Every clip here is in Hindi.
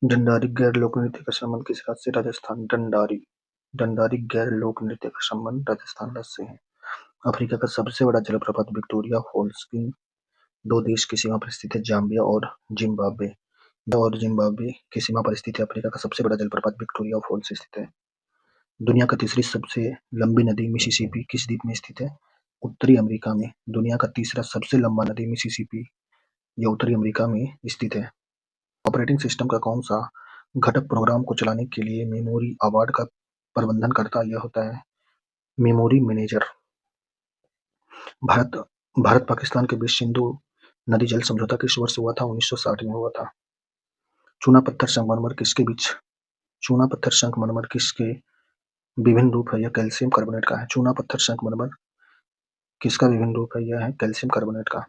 दंडारी गैर लोक नृत्य का संबंध किस राज्य से? राजस्थान। दंडारी गैर लोक नृत्य का संबंध राजस्थान राज्य से है। अफ्रीका का सबसे बड़ा जलप्रपात विक्टोरिया फॉल्स किन दो देश की सीमा पर स्थित है? जाम्बिया और जिम्बाब्वे की सीमा पर स्थित है। अफ्रीका का सबसे बड़ा जलप्रपात विक्टोरिया फॉल्स स्थित है। दुनिया का तीसरी सबसे लंबी नदी मिसिसिपी किस द्वीप में स्थित है? उत्तरी अमेरिका में। दुनिया का तीसरा सबसे लंबा नदी मिसिसिपी यह उत्तरी अमेरिका में स्थित है। ऑपरेटिंग सिस्टम का कौन सा घटक प्रोग्राम को चलाने के लिए मेमोरी अवार्ड का प्रबंधन करता? यह होता है मेमोरी मैनेजर। भारत भारत पाकिस्तान के बीच सिंधु नदी जल समझौता किस वर्ष हुआ था? 1960 में हुआ था। चूना पत्थर संगमरमर किसके बीच चूना पत्थर संगमरमर किसके विभिन्न रूप है? यह कैल्शियम कार्बोनेट का है। चूना पत्थर संगमरमर किसका विभिन्न रूप है? यह है कैल्शियम कार्बोनेट का।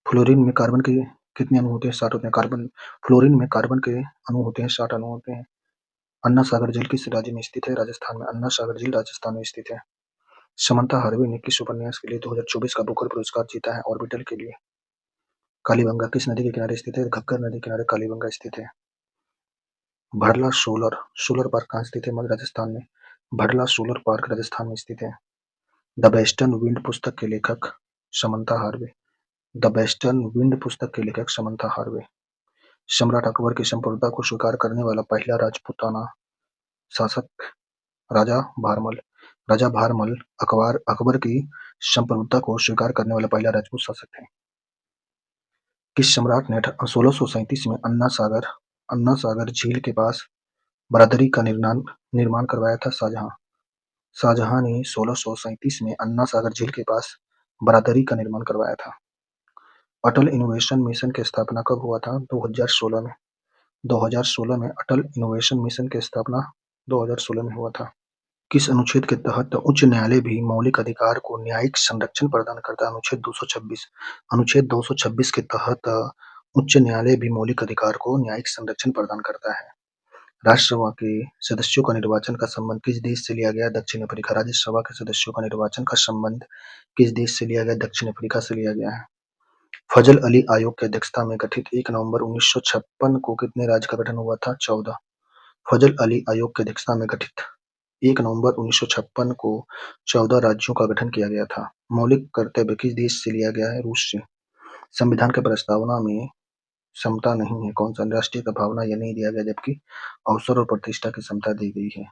फ्लोरीन में कार्बन के कितने अणु होते हैं? 60 होते हैं। फ्लोरीन में कार्बन के अणु होते हैं, 60 अणु होते हैं। अन्ना सागर झील किस राज्य में स्थित है? राजस्थान में। अन्ना सागर झील राजस्थान में स्थित है। समंता हार्वे ने किस उपन्यास के लिए 2024 का बुकर पुरस्कार जीता है? ऑर्बिटल के लिए। कालीबंगा किस नदी के किनारे स्थित है? घग्गर नदी के किनारे कालीबंगा स्थित है। भड़ला सोलर पार्क कहाँ स्थित है? मध्य राजस्थान में। भड़ला सोलर पार्क राजस्थान में स्थित है। द वेस्टर्न विंड पुस्तक के लेखक Samantha Harvey. The western wind पुस्तक के लेखक समंता हार्वे। सम्राट अकबर की संप्रभुता को स्वीकार करने वाला पहला राजपूताना शासक राजा भारमल। राजा भारमल अकबर की संप्रभुता को स्वीकार करने वाला पहला राजपूत शासक थे। किस सम्राट ने 1637 में अन्ना सागर झील के पास बरादरी का निर्माण करवाया था? शाहजहां। शाहजहां ने 1637 में अन्ना सागर झील के पास बरादरी का निर्माण करवाया था। अटल इनोवेशन मिशन की स्थापना कब हुआ था? 2016 में। 2016 में अटल इनोवेशन मिशन की स्थापना 2016 में हुआ था। किस अनुच्छेद के तहत उच्च न्यायालय भी मौलिक अधिकार को न्यायिक संरक्षण प्रदान करता है? अनुच्छेद 226। अनुच्छेद 226 के तहत उच्च न्यायालय भी मौलिक अधिकार को न्यायिक संरक्षण प्रदान करता है। राज्यसभा के सदस्यों का निर्वाचन का संबंध किस देश से लिया गया? दक्षिण अफ्रीका। राज्यसभा के सदस्यों का निर्वाचन का संबंध किस देश से लिया गया? दक्षिण अफ्रीका से लिया गया है। फजल अली आयोग की अध्यक्षता में गठित 1 नवंबर 1956 को कितने राज्य का गठन हुआ था? 14। फजल अली आयोग की अध्यक्षता में गठित 1 नवंबर 1956 को 14 राज्यों का गठन किया गया था। मौलिक कर्तव्य किस देश से लिया गया है? रूस से। संविधान के प्रस्तावना में समता नहीं है, कौन सा? राष्ट्रीय का भावना यह नहीं दिया गया, जबकि अवसर और प्रतिष्ठा की समता दी गई है।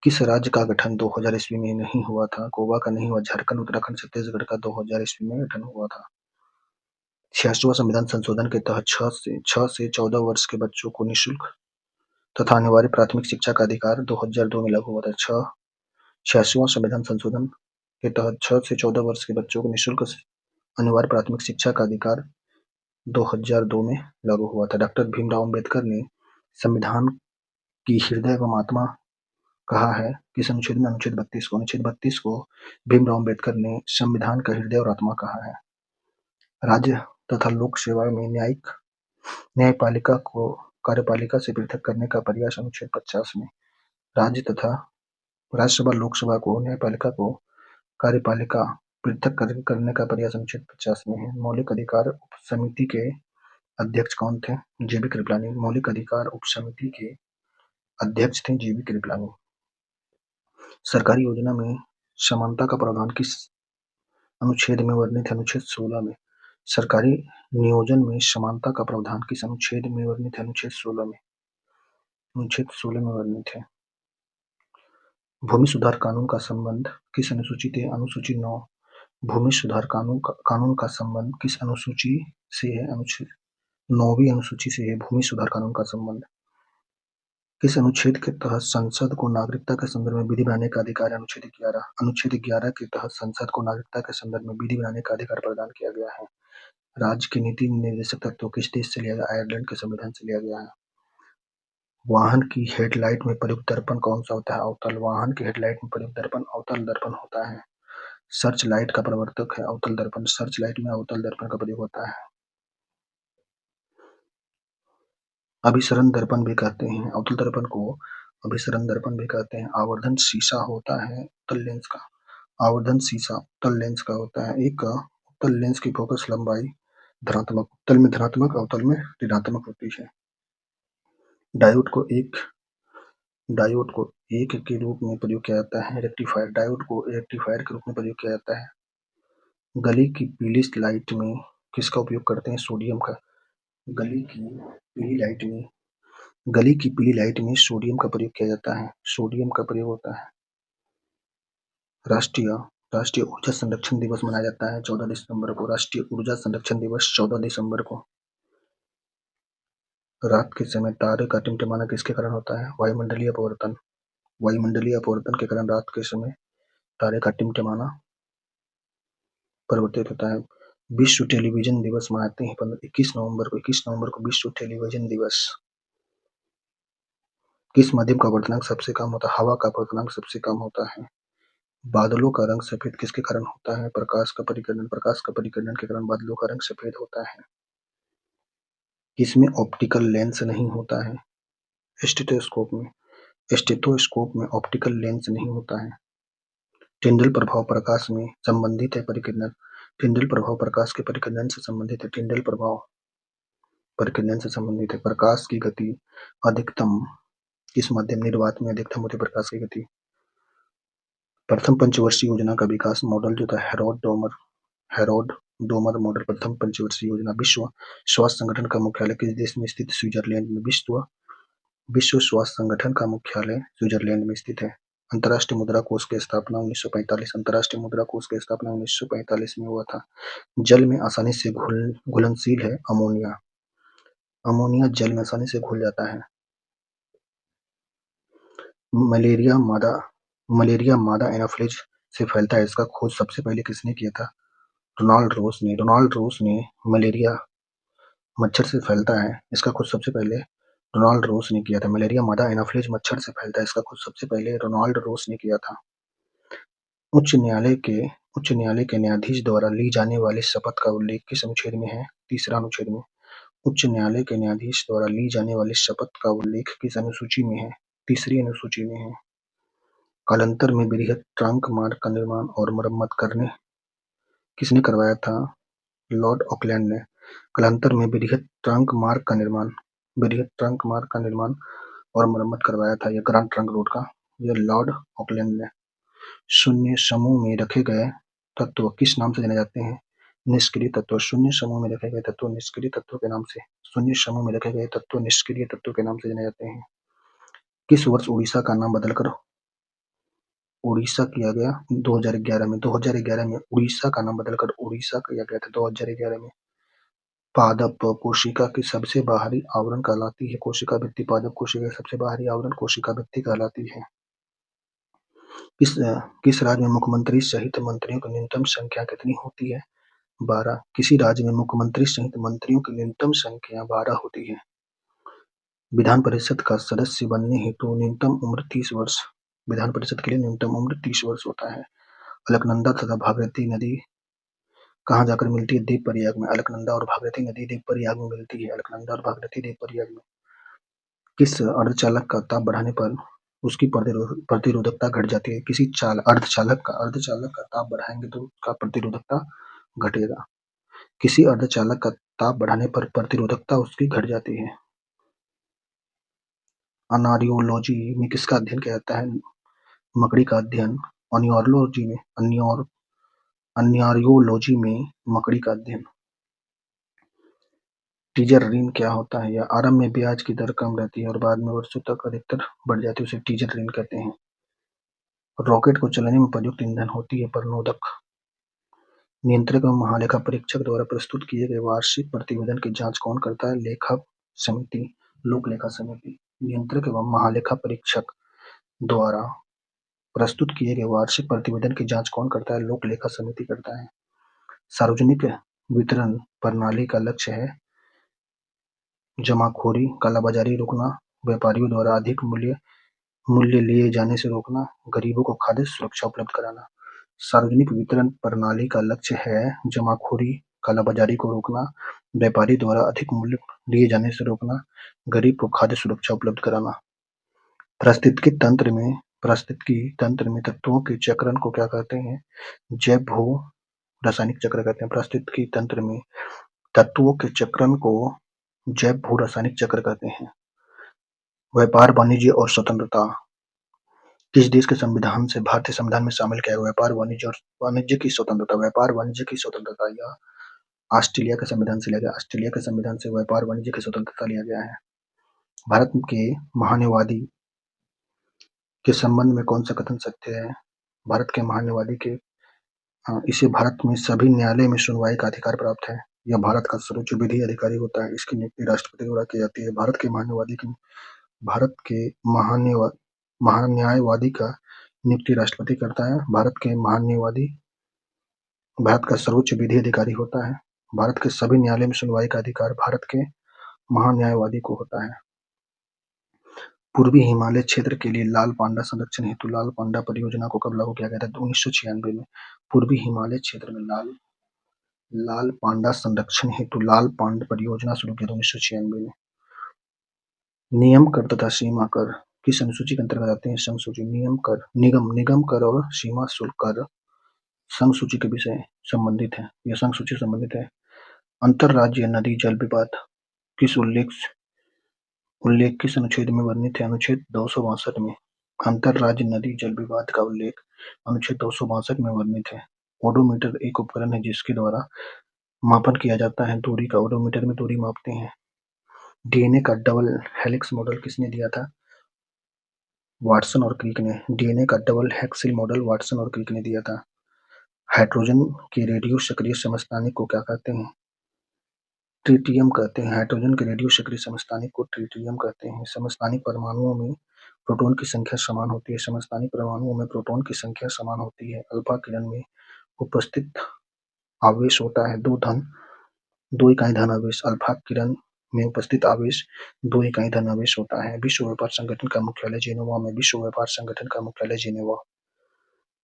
किस राज्य का गठन 2000 ईस्वी में नहीं हुआ था? गोवा का नहीं हुआ। झारखंड, उत्तराखंड, छत्तीसगढ़ का 2000 ईस्वी में गठन हुआ था। 66वां संविधान संशोधन के तहत 6 से 14 वर्ष के बच्चों को निःशुल्क तथा अनिवार्य प्राथमिक शिक्षा का अधिकार 2002 में लागू हुआ था। 86वां संविधान संशोधन के तहत 6 से 14 वर्ष के बच्चों को निःशुल्क अनिवार्य प्राथमिक शिक्षा का अधिकार 2002 में लागू हुआ था। डॉक्टर भीमराव अंबेडकर ने संविधान की हृदय एवं आत्मा कहा है किस अनुच्छेद में? अनुच्छेद 32 को। अनुच्छेद 32 को भीमराव अंबेडकर ने संविधान का हृदय और आत्मा कहा है। राज्य तथा लोक सेवा में न्यायपालिका को कार्यपालिका से पृथक करने का प्रयास अनुच्छेद 50 में। राज्य तथा राज्यसभा लोकसभा को न्यायपालिका को कार्यपालिका पृथक करने का प्रयास अनुच्छेद 50 में है। मौलिक अधिकार उप समिति के अध्यक्ष कौन थे? जेबी कृपलानी। मौलिक अधिकार उप समिति के अध्यक्ष थे जेबी कृपलानी। सरकारी योजना में समानता का प्रावधान किस अनुच्छेद में वर्णित है? अनुच्छेद 16 में। सरकारी नियोजन में समानता का प्रावधान किस अनुच्छेद में वर्णित है? अनुच्छेद 16 में। अनुच्छेद 16 में वर्णित है। भूमि सुधार कानून का संबंध किस अनुसूची से? अनुसूची 9। भूमि सुधार कानून का संबंध किस अनुसूची से है? अनुच्छेद 9वीं अनुसूची से है भूमि सुधार कानून का संबंध। किस अनुच्छेद के तहत संसद को नागरिकता के संदर्भ में विधि बनाने का अधिकार है? अनुच्छेद 11। अनुच्छेद 11 के तहत संसद को नागरिकता के संदर्भ में विधि बनाने का अधिकार प्रदान किया गया है। राज्य के नीति निर्देशक तत्व किस देश से लिया गया? आयरलैंड के संविधान से लिया गया है। वाहन की हेडलाइट में प्रयुक्त दर्पण कौन सा होता है? अवतल। वाहन की हेडलाइट में प्रयुक्त दर्पण अवतल दर्पण होता है। सर्च लाइट का प्रवर्तक है अवतल दर्पण। सर्च लाइट में अवतल दर्पण का प्रयोग होता है। अभिसरण दर्पण भी कहते हैं अवतल दर्पण को। अभिसरण दर्पण भी कहते हैं। आवर्धन शीशा होता है उत्तल लेंस का। आवर्धन शीशा उत्तल लेंस का होता है। एक उत्तल लेंस की फोकस लंबाई धनात्मक, उत्तल में धनात्मक, अवतल में ऋणात्मक होती है। डायोड को एक के रूप में प्रयोग किया जाता है। डायोड को रेक्टिफायर के रूप में प्रयोग किया जाता है। गली की पीली लाइट में किसका उपयोग करते हैं? सोडियम का। गली की पीली लाइट में सोडियम का प्रयोग किया जाता है। सोडियम का प्रयोग होता है। राष्ट्रीय ऊर्जा संरक्षण दिवस मनाया जाता है 14 दिसंबर को। राष्ट्रीय ऊर्जा संरक्षण दिवस 14 दिसंबर को। रात के समय तारे का टिमटिमाना किसके कारण होता है? वायुमंडलीय अपवर्तन के कारण रात के समय तारे का टिमटिमाना परिवर्तित होता है। विश्व टेलीविजन दिवस मनाते हैं 21 नवंबर को विश्व टेलीविजन दिवस। किस माध्यम का अपवर्तनांक सबसे कम होता है? हवा का अपवर्तनांक सबसे कम होता है। बादलों का रंग सफेद किसके कारण होता है? प्रकाश का परिकर्णन के कारण बादलों का रंग सफेद होता है। किसमें ऑप्टिकल लेंस नहीं होता है? स्टेथोस्कोप में ऑप्टिकल लेंस नहीं होता है। टिंडल प्रभाव प्रकाश में संबंधित है परिकिरणन। टिंडल प्रभाव प्रकाश के परिकिरणन से संबंधित है। टिंडल प्रभाव परिकिरणन से संबंधित है। प्रकाश की गति अधिकतम किस माध्यम निर्वात में अधिकतम होती है प्रकाश की गति? प्रथम पंचवर्षीय योजना का विकास मॉडल जो था हेरोड डोमर मॉडल। प्रथम पंचवर्षीय योजना। विश्व स्वास्थ्य संगठन का मुख्यालय किस देश में स्थित? स्विट्जरलैंड में। विश्व स्वास्थ्य संगठन का मुख्यालय स्विट्जरलैंड में स्थित है। अंतर्राष्ट्रीय मुद्रा कोष की स्थापना 1945। अंतर्राष्ट्रीय मुद्रा कोष की स्थापना 1945 में हुआ था। जल में आसानी से घुलनशील है अमोनिया। अमोनिया जल में आसानी से घुल जाता है। मलेरिया मादा एनाफिलीज से फैलता है। इसका खोज सबसे पहले किसने किया था? रोनाल्ड रोस ने मलेरिया मच्छर से फैलता है, इसका खोज सबसे पहले रोनाल्ड रोस ने किया था। मलेरिया मादा एनाफिलीज मच्छर से फैलता है, इसका खोज सबसे पहले रोनाल्ड रोस ने किया था। उच्च न्यायालय के न्यायाधीश द्वारा ली जाने वाली शपथ का उल्लेख किस अनुच्छेद में है? तीसरा अनुच्छेद में। उच्च न्यायालय के न्यायाधीश द्वारा ली जाने वाली शपथ का उल्लेख किस अनुसूची में है? तीसरी अनुसूची में है। कालांतर में बृहत ट्रंक मार्ग का निर्माण और मरम्मत करने किसने करवाया था? लॉर्ड ऑकलैंड ने। कालांतर में बृहत ट्रंक मार्ग का निर्माण और मरम्मत करवाया था यह ग्रांड ट्रंक रोड का, यह लॉर्ड ऑकलैंड ने। शून्य समूह में रखे गए तत्व किस नाम से जाने जाते हैं? निष्क्रिय तत्व। शून्य समूह में रखे गए तत्व निष्क्रिय तत्व के नाम से जाने जाते हैं। किस वर्ष उड़ीसा का नाम बदलकर उड़ीसा किया गया? 2011 में। 2011 में उड़ीसा का नाम बदलकर उड़ीसा किया गया था 2011 में। पादप कोशिका की सबसे बाहरी आवरण कहलाती है कोशिका भित्ति। पादप कोशिका की सबसे बाहरी आवरण कोशिका भित्ति कहलाती है। किस राज्य में मुख्यमंत्री सहित मंत्रियों की न्यूनतम संख्या कितनी होती है? 12। किसी राज्य में मुख्यमंत्री सहित मंत्रियों की न्यूनतम संख्या 12 होती है। विधान परिषद का सदस्य बनने हेतु न्यूनतम उम्र 30 वर्ष। विधान परिषद के लिए न्यूनतम उम्र 30 वर्ष होता है। अलकनंदा तथा भागीरथी नदी कहाँ जाकर मिलती है? देवप्रयाग में। अलकनंदा और भागीरथी नदी देवप्रयाग में मिलती है। अलकनंदा और भागीरथी देवप्रयाग में। किस अर्धचालक का ताप बढ़ाने पर उसकी प्रतिरोधकता घट जाती है? किसी अर्धचालक का ताप बढ़ाएंगे तो उसका प्रतिरोधकता घटेगा। किसी अर्धचालक का ताप बढ़ाने पर प्रतिरोधकता उसकी घट जाती है। अनारियोलॉजी में किसका अध्ययन किया जाता है? मकड़ी का अध्ययन। अनियारियोलॉजी में मकड़ी का अध्ययन। टीजर ऋण क्या होता है? यह आरंभ में ब्याज की दर कम रहती है और बाद में वर्षों तक अधिकतर बढ़ जाती है, उसे टीजर ऋण कहते हैं। रॉकेट को चलाने में प्रयुक्त ईंधन होती है प्रणोदक। नियंत्रक एवं महालेखा परीक्षक द्वारा प्रस्तुत किए गए वार्षिक प्रतिवेदन की जांच कौन करता है? लोक लेखा समिति। नियंत्रक एवं महालेखा परीक्षक द्वारा प्रस्तुत किए गए वार्षिक प्रतिवेदन की जांच कौन करता है? लोक लेखा समिति करता है। सार्वजनिक वितरण प्रणाली का लक्ष्य है जमाखोरी, कालाबाजारी रोकना, व्यापारियों द्वारा अधिक मूल्य लिए जाने से रोकना, गरीबों को खाद्य सुरक्षा उपलब्ध कराना। सार्वजनिक वितरण प्रणाली का लक्ष्य है जमाखोरी, कालाबाजारी को रोकना, व्यापारी द्वारा अधिक मूल्य लिए जाने से रोकना, गरीब को खाद्य सुरक्षा उपलब्ध कराना। पारिस्थितिकी तंत्र में तत्वों के चक्रण को क्या कहते हैं? जैव भू रासायनिक चक्र कहते हैं। पारिस्थितिकी तंत्र में तत्वों के चक्रण को जैव भू रासायनिक चक्र कहते हैं। व्यापार, वाणिज्य और स्वतंत्रता किस देश के संविधान से भारतीय संविधान में शामिल किया गया? व्यापार, वाणिज्य और वाणिज्य की स्वतंत्रता। व्यापार, वाणिज्य की स्वतंत्रता यह ऑस्ट्रेलिया के संविधान से लिया गया। ऑस्ट्रेलिया के संविधान से व्यापार, वाणिज्य की स्वतंत्रता लिया गया है। भारत के महान्यायवादी के संबंध में कौन सा कथन सत्य है? भारत के महान्यायवादी के इसे भारत में सभी न्यायालय में सुनवाई का अधिकार प्राप्त है। यह भारत का सर्वोच्च विधि अधिकारी होता है। इसकी नियुक्ति राष्ट्रपति द्वारा की जाती है। भारत के महान्यायवादी का नियुक्ति राष्ट्रपति करता है। भारत के महान्यायवादी भारत का सर्वोच्च विधि अधिकारी होता है। भारत के सभी न्यायालय में सुनवाई का अधिकार भारत के महान्यायवादी को होता है। पूर्वी हिमालय क्षेत्र के लिए लाल पांडा संरक्षण हेतु लाल पांडा परियोजना को कब लागू किया गया था? 1996 में। पूर्वी हिमालय क्षेत्र में लाल पांडा संरक्षण हेतु लाल पांड परियोजना शुरू की 1996 में। नियम कर तथा सीमा कर किस अनुसूची के अंतर्गत आते हैं? संसूची। निगम कर और सीमा शुल्क कर संसूची के विषय संबंधित है। यह संसूची संबंधित है। अंतरराज्यीय नदी जल विवाद किस उल्लेख किस अनुच्छेद में वर्णित है? अनुच्छेद 262 में। अंतरराज्य नदी जल विवाद का उल्लेख अनुच्छेद 262 में वर्णित है। ओडोमीटर एक उपकरण है जिसके द्वारा मापन किया जाता है दूरी का। ओडोमीटर में दूरी मापते हैं। डीएनए का डबल हेलिक्स मॉडल किसने दिया था? वाटसन और क्रिक ने। डीएनए का डबल हेक्सिल मॉडल वाटसन और क्रिक ने दिया था। हाइड्रोजन के रेडियो सक्रिय समस्थानिक को क्या कहते हैं? ट्रिटियम कहते हैं। हाइड्रोजन के रेडियो सक्रिय समस्थानिक को ट्रिटियम कहते हैं। समस्थानिक परमाणुओं में प्रोटॉन की संख्या समान होती है। समस्थानिक परमाणुओं में प्रोटॉन की संख्या समान होती है। अल्फा किरण में उपस्थित आवेश होता है दो इकाई धन आवेश। अल्फा किरण में उपस्थित आवेश 2 इकाई धन आवेश होता है। विश्व व्यापार संगठन का मुख्यालय जिनेवा में। विश्व व्यापार संगठन का मुख्यालय जिनेवा।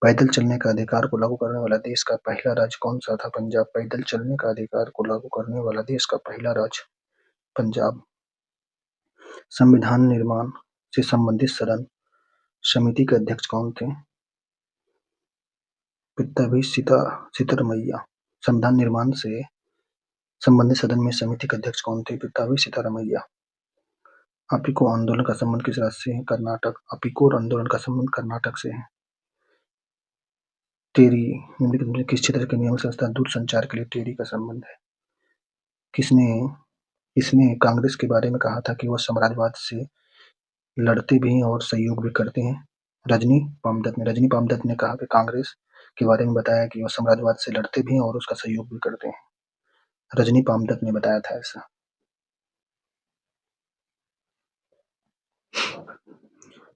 पैदल चलने का अधिकार को लागू करने वाला देश का पहला राज्य कौन सा था? पंजाब। पैदल चलने का अधिकार को लागू करने वाला देश का पहला राज्य पंजाब। संविधान निर्माण से संबंधित सदन समिति के अध्यक्ष कौन थे? पिताभी सीतारमैया। संविधान निर्माण से संबंधित सदन में समिति के अध्यक्ष कौन थे? पिताभी सीतारमैया। अपिको आंदोलन का संबंध किस राज्य से है? कर्नाटक। अपिकोर आंदोलन का संबंध कर्नाटक से है। टेरी निम्नलिखित में किस क्षेत्र की नियमक संस्था दूरसंचार के लिए टेरी का संबंध है? इसने कांग्रेस के बारे में कहा था कि वह साम्राज्यवाद से लड़ते भी हैं और सहयोग भी करते हैं। रजनी पामदत्त ने कहा कि कांग्रेस के बारे में बताया कि वह साम्राज्यवाद से लड़ते भी हैं और उसका सहयोग भी करते हैं। रजनी पामदत्त ने बताया था ऐसा।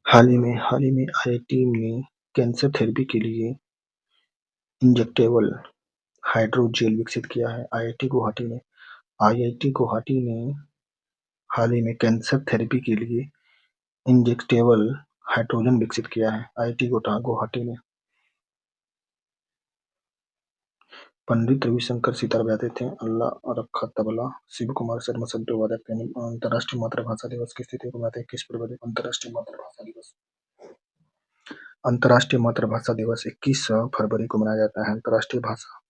हाल ही में आईआईटी ने कैंसर थेरेपी के लिए इंजेक्टेबल हाइड्रोजेल विकसित किया है। आईआईटी गुवाहाटी ने हाल ही में कैंसर थेरेपी के लिए इंजेक्टेबल हाइड्रोजन विकसित किया है। आईआईटी गुवाहाटी ने। पंडित रविशंकर सितार बजाते थे। अल्लाह रखा तबला। शिव कुमार शर्मा सड्डू वादक थे। अंतर्राष्ट्रीय मातृभाषा दिवस की तिथि को मनाते हैं? 21 फरवरी को अंतर्राष्ट्रीय मातृभाषा दिवस। अंतर्राष्ट्रीय मातृभाषा दिवस 21 फरवरी को मनाया जाता है। अंतर्राष्ट्रीय भाषा।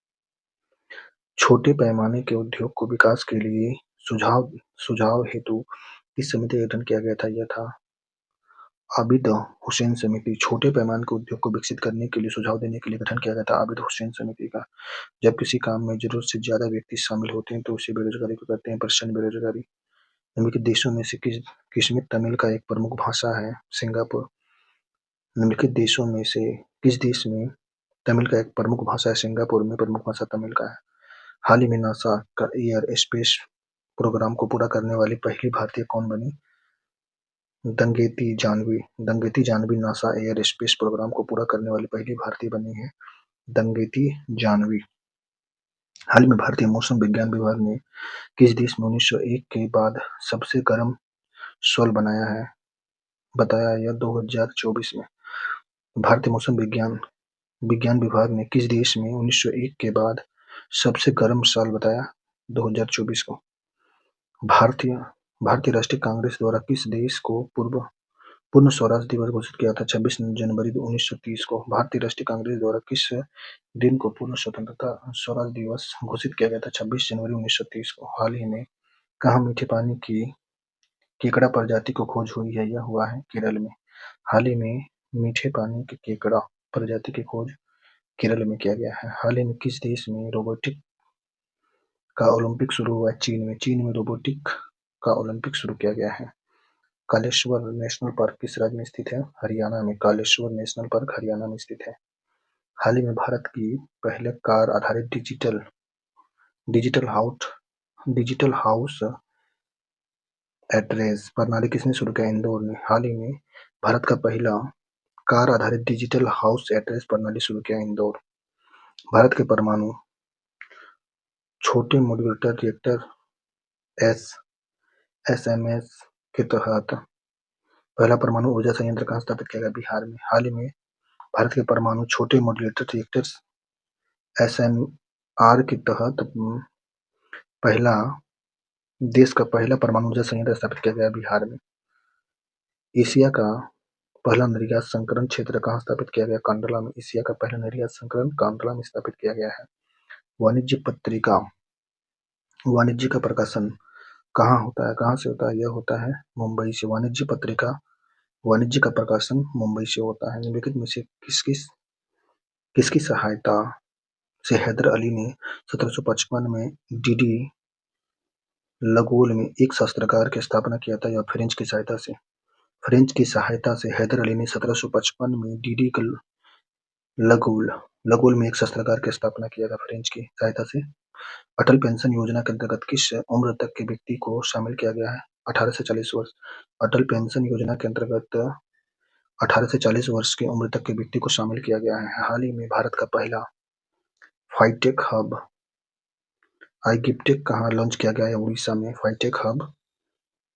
छोटे पैमाने के उद्योग को विकास के लिए सुझाव हेतु किस समिति का गठन किया गया था? यह था आबिद हुसैन समिति। छोटे पैमाने के उद्योग को विकसित करने के लिए सुझाव देने के लिए गठन किया गया था आबिद हुसैन समिति का। जब किसी काम में जरूरत से ज्यादा व्यक्ति शामिल होते हैं तो उसे बेरोजगारी को कहते हैं प्रचंड बेरोजगारी। निम्नलिखित देशों में से किस में तमिल का एक प्रमुख भाषा है? सिंगापुर। निम्नलिखित देशों में से किस देश में तमिल का एक प्रमुख भाषा है? सिंगापुर में प्रमुख भाषा तमिल का है। हाल ही में नासा का एयर स्पेस प्रोग्राम को पूरा करने वाली पहली भारतीय कौन बनी? Dangeti Jahnavi NASA air space program को पूरा करने वाली पहली भारतीय बनी है दंगेती जानवी। हाल ही में भारतीय मौसम विज्ञान विभाग ने किस देश में 1901 के बाद सबसे गर्म साल बताया? यह 2024 में। भारतीय मौसम विज्ञान विभाग ने किस देश में 1901 के बाद सबसे गर्म साल बताया? 2024 को। भारतीय राष्ट्रीय कांग्रेस द्वारा किस देश को पूर्ण स्वराज दिवस घोषित किया था? 26 जनवरी 1930 को। भारतीय राष्ट्रीय कांग्रेस द्वारा किस दिन को पूर्ण स्वतंत्रता स्वराज दिवस घोषित किया गया था? 26 जनवरी 1930 को। हाल ही में कहाँ मीठे पानी की केकड़ा प्रजाति को खोज हुई है, यह हुआ है केरल में। हाल ही में मीठे पानी के केकड़ा प्रजाति की खोज केरल में किया गया है। हाल ही में किस देश में रोबोटिक का ओलंपिक शुरू हुआ है? चीन में। चीन में रोबोटिक का ओलंपिक शुरू किया गया है। कालेश्वर नेशनल पार्क किस राज्य में स्थित है? हरियाणा में। कालेश्वर नेशनल पार्क हरियाणा में स्थित है। हाल ही में भारत की पहले कार आधारित डिजिटल हाउस एड्रेस प्रणाली किसने शुरू किया? इंदौर ने। हाल ही में भारत का पहला कार आधारित डिजिटल हाउस एड्रेस प्रणाली शुरू किया इंदौर। भारत के परमाणु छोटे मॉड्यूलर रिएक्टर एसएमएस के तहत पहला परमाणु ऊर्जा संयंत्र कहाँ स्थापित किया गया? बिहार में। हाल ही में भारत के परमाणु छोटे मॉड्यूलर रिएक्टर एसएमआर के तहत देश का पहला परमाणु ऊर्जा संयंत्र स्थापित किया गया बिहार में। एशिया का पहला निर्यात संकलन क्षेत्र कहाँ स्थापित किया गया? कांडला में। एशिया का पहला निर्यात संकलन कांडला में स्थापित किया गया है। वाणिज्य का प्रकाशन कहाँ होता है? कहाँ से होता है? यह होता है मुंबई से। वाणिज्य का प्रकाशन मुंबई से होता है। निम्नलिखित में से किसकी सहायता से हैदर अली ने 1755 में डीडी लगोल में एक शस्त्रागार की स्थापना किया था? या फ्रेंच की सहायता से हैदर अली ने 1755 में डीडी लगोल में एक शस्त्रागार की स्थापना किया था फ्रेंच की सहायता से। अटल पेंशन योजना के अंतर्गत किस उम्र तक के व्यक्ति को शामिल किया गया है? 18 से 40 वर्ष। अटल पेंशन योजना के अंतर्गत 18 से 40 वर्ष की उम्र तक के व्यक्ति को शामिल किया गया है। हाल ही में भारत का पहला फाइटेक हब आईगिप्टेक कहाँ लॉन्च किया गया है? उड़ीसा में। फाइटेक हब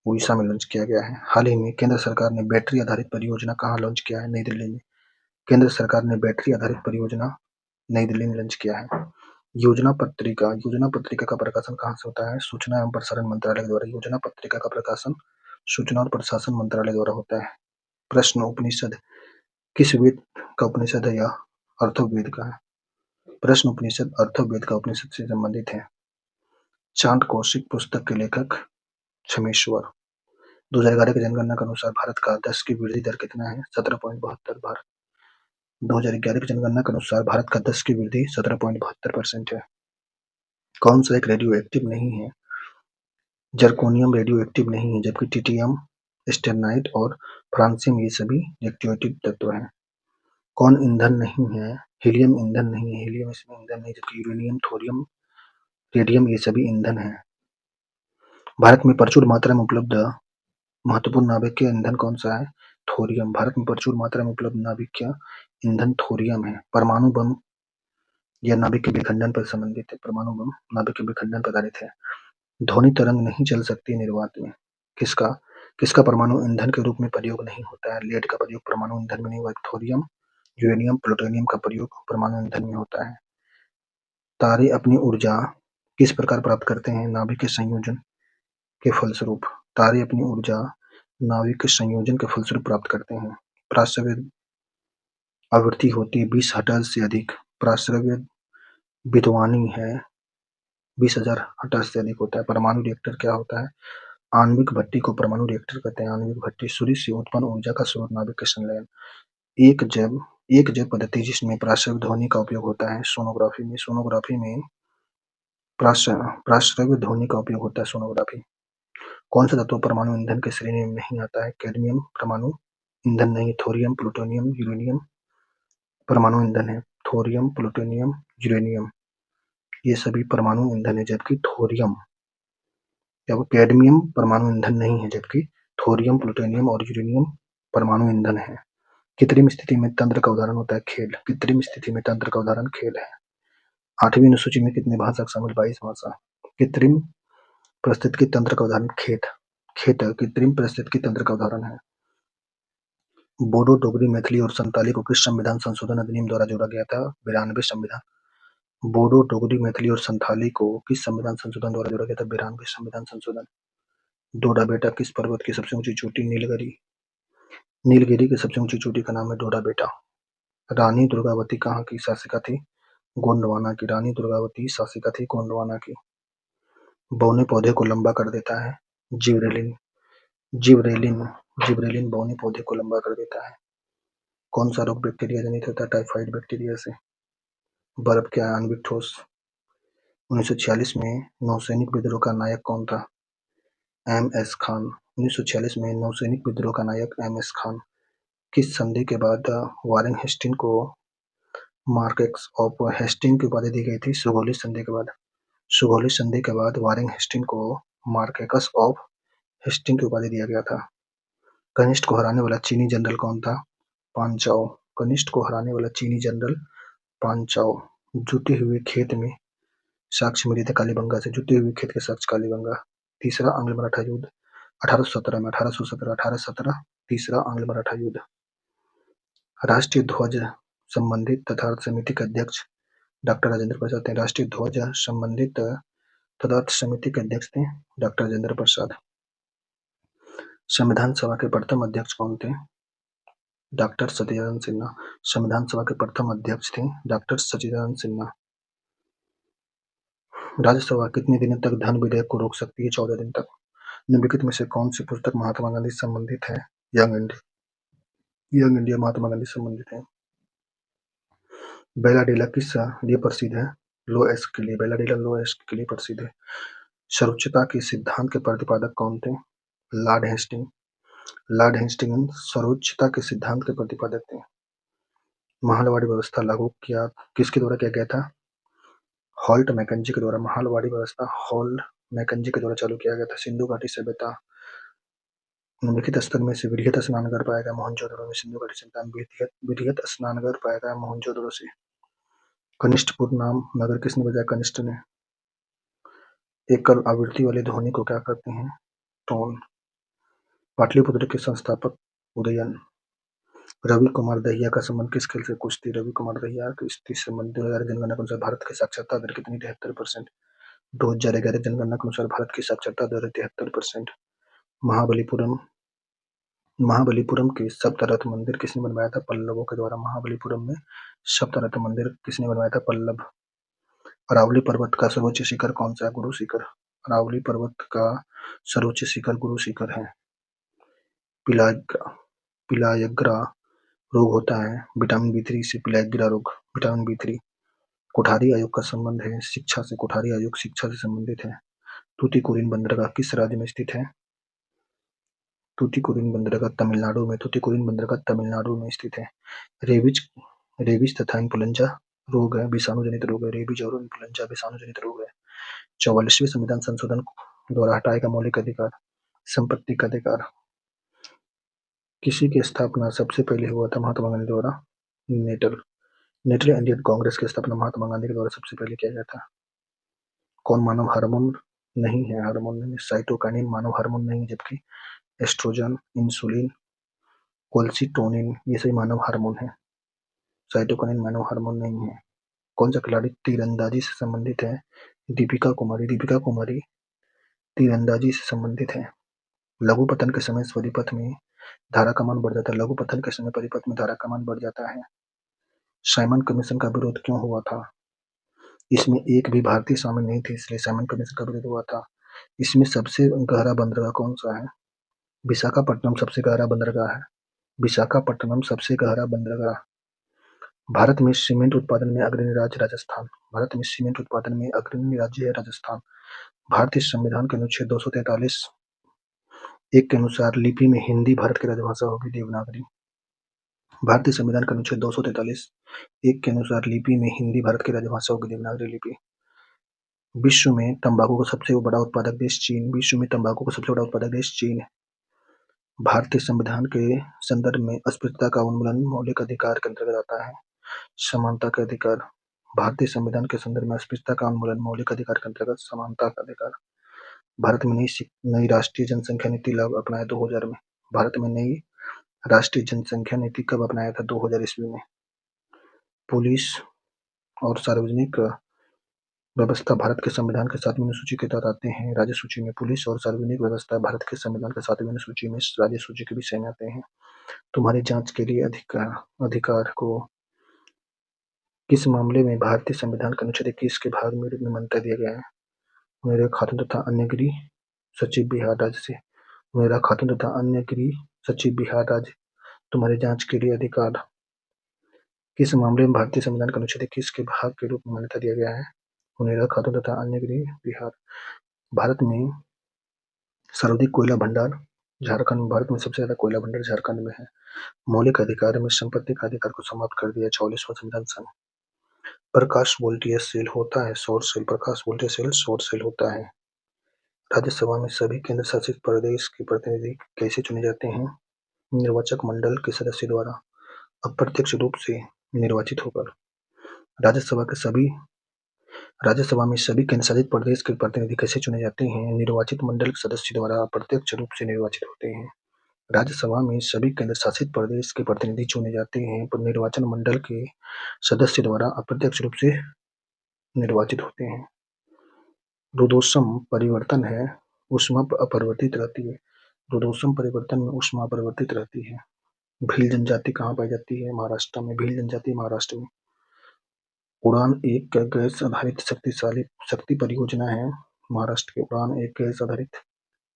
उड़ीसा में लॉन्च किया गया है। हाल ही में केंद्र सरकार ने बैटरी आधारित परियोजना कहाँ लॉन्च किया है? नई दिल्ली में। केंद्र सरकार ने बैटरी आधारित परियोजना नई दिल्ली में लॉन्च किया है। योजना पत्रिका का प्रकाशन कहाँ से होता है? सूचना एवं प्रसारण मंत्रालय द्वारा। योजना पत्रिका का प्रकाशन सूचना और प्रशासन मंत्रालय द्वारा होता है। प्रश्न उपनिषद किस वेद का उपनिषद है? यह अर्थवेद का है। प्रश्न उपनिषद अर्थवेद का उपनिषद से संबंधित है। चांद कौशिक पुस्तक के लेखक क्षमेश्वर। 2011 की जनगणना के अनुसार भारत का 10 की वृद्धि दर कितना है? 17.72। 2011 की जनगणना के अनुसार भारत का 10 की वृद्धि 17.72% है। कौन सा एक रेडियो एक्टिव नहीं है? जर्कोनियम रेडियो एक्टिव नहीं है, जबकि टिटियम, स्टेरनाइट और फ्रांसियम ये सभी रेडियोएक्टिव तत्व हैं। कौन ईंधन नहीं है? हीलियम ईंधन नहीं है। हीलियम इसमें ईंधन नहीं, जबकि यूरेनियम, थोरियम, रेडियम ये सभी ईंधन हैं। भारत में प्रचुर मात्रा में उपलब्ध महत्वपूर्ण नाभिकीय ईंधन कौन सा है? थोरियम। भारत में प्रचुर मात्रा में उपलब्ध नाभिकीय ईंधन थोरियम है। परमाणु बम यह नाभिक के विखंडन पर संबंधित है। परमाणु बम नाभिक के विखंडन पर आधारित है। ध्वनि तरंग नहीं चल सकती निर्वात में। किसका परमाणु ईंधन के रूप में प्रयोग नहीं होता है? लेड का प्रयोग परमाणु ईंधन में नहीं हुआ। थोरियम, यूरेनियम, प्लूटोनियम का प्रयोग परमाणु ईंधन में होता है। तारे अपनी ऊर्जा किस प्रकार प्राप्त करते हैं? नाभिक के संयोजन के फलस्वरूप। तारे अपनी ऊर्जा नाभिक के संयोजन के फलस्वरूप प्राप्त करते हैं। प्राश्रव्य आवृत्ति होती है 20 हर्ट्ज से अधिक। प्राश्रव्य विद्वानी है 20,000 हर्ट्ज से अधिक होता है। परमाणु रिएक्टर क्या होता है? आणविक भट्टी को परमाणु रिएक्टर कहते हैं। आणविक भट्टी सूर्य से उत्पन्न ऊर्जा का स्रोत, नाभिक के संलयन। एक जैव पद्धति जिसमें प्राश्रव्य ध्वनि का उपयोग होता है सोनोग्राफी में प्राश्रव्य ध्वनि का उपयोग होता है सोनोग्राफी। कौन सा तत्व परमाणु ईंधन की श्रेणी में नहीं आता है? कैडमियम परमाणु ईंधन नहीं। थोरियम, प्लूटोनियम, यूरेनियम परमाणु ईंधन है। थोरियम, प्लूटोनियम, यूरेनियम ये सभी परमाणु ईंधन है, जबकि कैडमियम परमाणु ईंधन नहीं है, जबकि थोरियम, प्लूटोनियम और यूरेनियम परमाणु ईंधन है। कृत्रिम स्थिति में तंत्र का उदाहरण होता है खेल। कृत्रिम स्थिति में तंत्र का उदाहरण खेल है। 8वीं अनुसूची में कितने भाषा शामिल? 22 भाषा। कृत्रिम पारिस्थितिकी तंत्र का उदाहरण खेत कृत्रिम पारिस्थितिकी तंत्र का उदाहरण है। बोडो, डोगरी, मैथिली और संताली को किस संविधान संशोधन अधिनियम द्वारा जोड़ा गया था? 92 संविधान। बोडो, डोगरी, मैथिली और संथाली को किस संविधान संशोधन द्वारा जोड़ा गया था? 92 संविधान संशोधन। डोडा बेटा किस पर्वत की सबसे ऊंची चोटी? नीलगिरी की सबसे ऊंची चोटी का नाम है डोडा बेटा। रानी दुर्गावती कहाँ की शासिका थी? गोंडवाना की। रानी दुर्गावती शासिका थी गोंडवाना की। बौने पौधे को लंबा कर देता है जिबरेलिन। जिबरेलिन जिबरेलिन बौनी पौधे को लंबा कर देता है। कौन सा रोग बैक्टीरिया जनित होता है? टाइफाइड बैक्टीरिया से। बर्फ के आणविक ठोस। 1946 में नौसैनिक विद्रोह का नायक कौन था? M S Khan. 1946 में नौसैनिक विद्रोह का नायक एम एस खान। किस संधि के बाद वारेन हेस्टिंग को मार्क्वेस ऑफ हेस्टिंग की उपाधि दी गई थी? सुगौली संधि के बाद। सुगौली संधि के बाद वारेन हेस्टिंग को मार्क्वेस ऑफ हेस्टिंग की उपाधि दिया गया था। कनिष्ठ को हराने वाला चीनी जनरल कौन था? पांचाओ। कनिष्ठ को हराने वाला चीनी जनरल पांचाओ। जुते हुए खेत में साक्ष्य मिले थे कालीबंगा से। जुते हुए खेत के साक्ष्य कालीबंगा। तीसरा आंग्ल मराठा युद्ध 1817 तीसरा आंग्ल मराठा युद्ध। राष्ट्रीय ध्वज संबंधित तथार्थ समिति के अध्यक्ष डॉक्टर राजेंद्र प्रसाद थे। राष्ट्रीय ध्वज संबंधित तथार्थ समिति के अध्यक्ष थे डॉक्टर राजेंद्र प्रसाद। संविधान सभा के प्रथम अध्यक्ष कौन थे? डॉक्टर सचिदानंद सिन्हा। संविधान सभा के प्रथम अध्यक्ष थे डॉक्टर सचिदानंद सिन्हा। राज्यसभा कितने दिनों तक धन विधेयक को रोक सकती है? 14 दिन तक। निम्नलिखित में से कौन सी पुस्तक महात्मा गांधी से संबंधित है? यंग इंडिया महात्मा गांधी से संबंधित है। बेलाडेला किस लिए प्रसिद्ध है? लो एस्क के लिए। बेलाडेला लो एस्क के लिए प्रसिद्ध है। सर्वोच्चता के सिद्धांत के प्रतिपादक कौन थे? Lord Hasting. लॉर्ड हेस्टिंग सर्वोच्चता के सिद्धांत के प्रतिपादक थे। महलवाड़ी व्यवस्था लागू किया किसके द्वारा किया गया था? हॉल्ट मैकेंजी के द्वारा। महलवाड़ी व्यवस्था हॉल्ट मैकेंजी के द्वारा चालू किया गया था। सिंधु घाटी सभ्यता निम्नलिखित स्थल में से विधिवत स्नानघर पाया गया मोहनजोदड़ो में। सिंधु घाटी सभ्यता में विधिवत स्नानघर पाया गया मोहनजोदड़ो से। कनिष्ठपुर नाम नगर किसने बजाया? कनिष्ठ ने। एकल आवृत्ति वाले ध्वनि को क्या कहते हैं? टोन। पाटलिपुत्र के संस्थापक उदयन। रवि कुमार दहिया का संबंध किस खेल से? कुश्ती। रवि कुमार दहिया कुश्ती से संबंध 2000 जनगणना के अनुसार भारत की साक्षरता दर कितनी? 73%। 2011 जनगणना के अनुसार भारत की साक्षरता दर 73%। महाबलीपुरम के सप्तरथ मंदिर किसने बनवाया था? पल्लवों के द्वारा। महाबलीपुरम में सप्तरथ मंदिर किसने बनवाया था? पल्लव। अरावली पर्वत का सर्वोच्च शिखर कौन सा है? गुरु शिखर। अरावली पर्वत का सर्वोच्च शिखर गुरु शिखर है। पिलायग्रा रोग होता है विटामिन बी3 से। पिलायग्रा रोग विटामिन बी3। कोठारी आयोग का संबंध है शिक्षा से। कोठारी आयोग शिक्षा से संबंधित है। तूतीकोरिन बंदरगाह किस राज्य में स्थित है? तूतीकोरिन बंदरगाह तमिलनाडु में। तूतीकोरिन बंदरगाह तमिलनाडु में स्थित है। रेबीज तथा इन्फ्लुएंजा रोग है विषाणु जनित रोग है। रेबीज और इन्फ्लुएंजा विषाणु जनित रोग है। 44वें संविधान संशोधन द्वारा हटाया गया मौलिक अधिकार संपत्ति का अधिकार। किसी की स्थापना सबसे पहले हुआ था? महात्मा गांधी द्वारा। नेटल इंडियन कांग्रेस की स्थापना महात्मा गांधी के द्वारा सबसे पहले किया गया था। कौन मानव हार्मोन नहीं है? हार्मोन नहीं। साइटोकाइनिन मानव हार्मोन नहीं, जबकि एस्ट्रोजन, इंसुलिन, कोल्सिटोनिन ये सभी मानव हार्मोन है। साइटोकाइनिन मानव हार्मोन नहीं है। कौन सा खिलाड़ी तीरंदाजी से संबंधित है? दीपिका कुमारी। दीपिका कुमारी तीरंदाजी से संबंधित है। लघु पतन के समय परिपथ में धारा का मान बढ़ जाता है। लघु पतन के समय परिपथ में धारा का मान बढ़ जाता है। साइमन कमीशन का विरोध क्यों हुआ था? इसमें एक भी भारतीय शामिल नहीं थे, इसलिए साइमन कमीशन का विरोध हुआ था। इसमें सबसे गहरा बंदरगाह कौन सा है? विशाखापट्टनम सबसे गहरा बंदरगाह है। विशाखापट्टनम सबसे गहरा बंदरगाह। भारत में सीमेंट उत्पादन में अग्रणी राज्य राजस्थान। भारत में सीमेंट उत्पादन में अग्रणी राज्य है राजस्थान। भारतीय संविधान के अनुच्छेद 243 एक के अनुसार लिपि में हिंदी भारत की राजभाषा होगी देवनागरी। भारतीय संविधान के अनुच्छेद 243 एक के अनुसार लिपि में हिंदी भारत की राजभाषा होगी देवनागरी लिपि। विश्व में तंबाकू का सबसे बड़ा उत्पादक देश चीन। विश्व में तंबाकू का सबसे बड़ा उत्पादक देश चीन है। भारतीय संविधान के संदर्भ में अस्पृश्यता का उन्मूलन मौलिक अधिकार के अंतर्गत आता है। समानता का अधिकार। भारतीय संविधान के संदर्भ में अस्पृश्यता का उन्मूलन मौलिक अधिकार के अंतर्गत समानता का अधिकार। भारत में नई राष्ट्रीय जनसंख्या नीति लागू अपनाया 2000 में। भारत में नई राष्ट्रीय जनसंख्या नीति कब अपनाया था? 2000 ईस्वी में। पुलिस और सार्वजनिक व्यवस्था भारत के संविधान के 7वीं अनुसूची के तहत आते हैं राज्य सूची में। पुलिस और सार्वजनिक व्यवस्था भारत के संविधान के 7वीं अनुसूची में राज्य सूची के विषय में आते हैं। तुम्हारी जांच के लिए अधिकार को किस मामले में भारतीय संविधान के अनुच्छेद 21 के भाग में मान्यता दिया गया है? मेरे खातों तथा अन्य गृह सचिव बिहार राज्य से। मेरा खातून तथा अन्य गृह सचिव बिहार राज्य तुम्हारी जांच के लिए अधिकार। किस मामले में भारतीय संविधान के अनुच्छेद 21 के भाग के रूप में मान्यता दिया गया है? मुनेरा खातून तथा अन्य गृह बिहार। भारत में सर्वाधिक कोयला भंडार झारखंड। भारत में सबसे ज्यादा कोयला भंडार झारखंड में है। मौलिक अधिकार में संपत्ति का अधिकार को समाप्त कर दिया 44वां संविधान संघ। प्रकाश वोल्टीय सेल होता है सौर सेल। प्रकाश वोल्टीय सेल सौर सेल होता है। राज्यसभा में सभी केंद्र शासित प्रदेश के प्रतिनिधि कैसे चुने जाते हैं? निर्वाचक मंडल के सदस्य द्वारा अप्रत्यक्ष रूप से निर्वाचित होकर। राज्यसभा में सभी केंद्र शासित प्रदेश के प्रतिनिधि कैसे चुने जाते हैं? निर्वाचित मंडल के सदस्य द्वारा अप्रत्यक्ष रूप से निर्वाचित होते हैं। राज्यसभा में सभी केंद्र शासित प्रदेश के प्रतिनिधि चुने जाते हैं पर निर्वाचन मंडल के सदस्य द्वारा अप्रत्यक्ष रूप से निर्वाचित होते हैं। रुदोष्म परिवर्तन है ऊष्मा अपरिवर्तित रहती है। रुदोष्म परिवर्तन में ऊष्मा अपरिवर्तित रहती है। भील जनजाति कहाँ पाई जाती है? महाराष्ट्र में। भील जनजाति महाराष्ट्र में। उड़ान एक गैस आधारित शक्तिशाली शक्ति परियोजना है महाराष्ट्र की। उड़ान एक गैस आधारित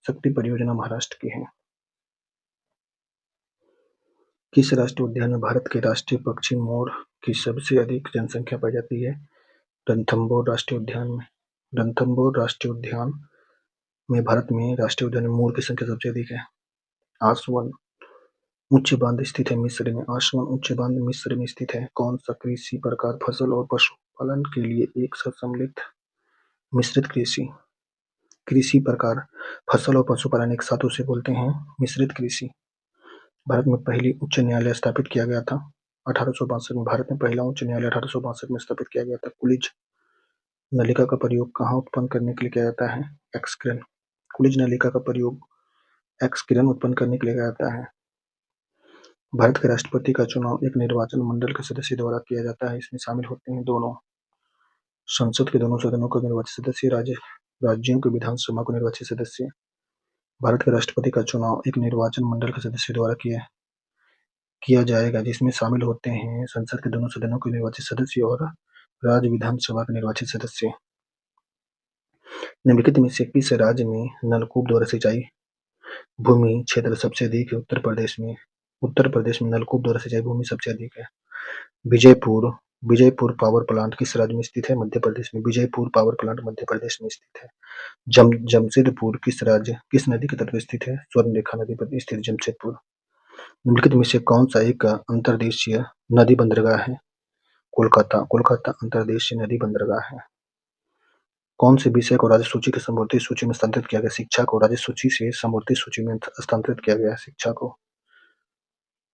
शक्ति परियोजना महाराष्ट्र की है। किस राष्ट्रीय उद्यान में भारत के राष्ट्रीय पक्षी मोर की सबसे अधिक जनसंख्या पाई जाती है? रणथंभौर राष्ट्रीय उद्यान में। रणथंभौर राष्ट्रीय उद्यान में भारत में राष्ट्रीय उद्यान में मोर की संख्या सबसे अधिक है। आसवन उच्च बांध स्थित है मिस्र में। आसवन उच्च बांध मिस्र में स्थित है। कौन सा कृषि प्रकार फसल और पशुपालन के लिए एक साथ सम्मिलित मिश्रित कृषि प्रकार फसल और पशुपालन एक साथ उसे बोलते हैं मिश्रित कृषि। भारत में पहली उच्च न्यायालय स्थापित किया गया था 1862 में। भारत में पहला उच्च न्यायालय 1862 में स्थापित किया गया था। कुलिज नलिका का प्रयोग कहाँ उत्पन्न करने के लिए किया जाता है? एक्सक्रेन। कुलिज नलिका का प्रयोग एक्सक्रेन उत्पन्न करने के लिए किया जाता है। भारत के राष्ट्रपति का चुनाव एक निर्वाचन मंडल के सदस्य द्वारा किया जाता है। इसमें शामिल होते हैं दोनों संसद के दोनों सदनों को निर्वाचित सदस्य, राज्यों के विधानसभा को निर्वाचित सदस्य। भारत के राष्ट्रपति का चुनाव एक निर्वाचन मंडल के सदस्य द्वारा किया जाएगा जिसमें शामिल होते हैं संसद के दोनों सदनों के निर्वाचित सदस्य और राज्य विधानसभा के निर्वाचित सदस्य। निम्नलिखित में से किस राज्य में नलकूप द्वारा सिंचाई भूमि क्षेत्र सबसे अधिक है? उत्तर प्रदेश में। उत्तर प्रदेश में नलकूप द्वारा सिंचाई भूमि सबसे अधिक है। विजयपुर पावर प्लांट किस राज्य में स्थित है? मध्य प्रदेश में। विजयपुर पावर प्लांट मध्य प्रदेश में स्थित है। जमशेदपुर किस नदी के तट पर स्थित है? स्वर्णरेखा नदी पर स्थित जमशेदपुर। निम्नलिखित में से कौन सा एक अंतर्देशीय नदी बंदरगाह है? कोलकाता अंतर्देशीय नदी बंदरगाह है। कौन से विषय को राज्य सूची के समवर्ती सूची में स्थानांतरित किया गया? शिक्षा को राज्य सूची से समवर्ती सूची में स्थानांतरित किया गया है शिक्षा को।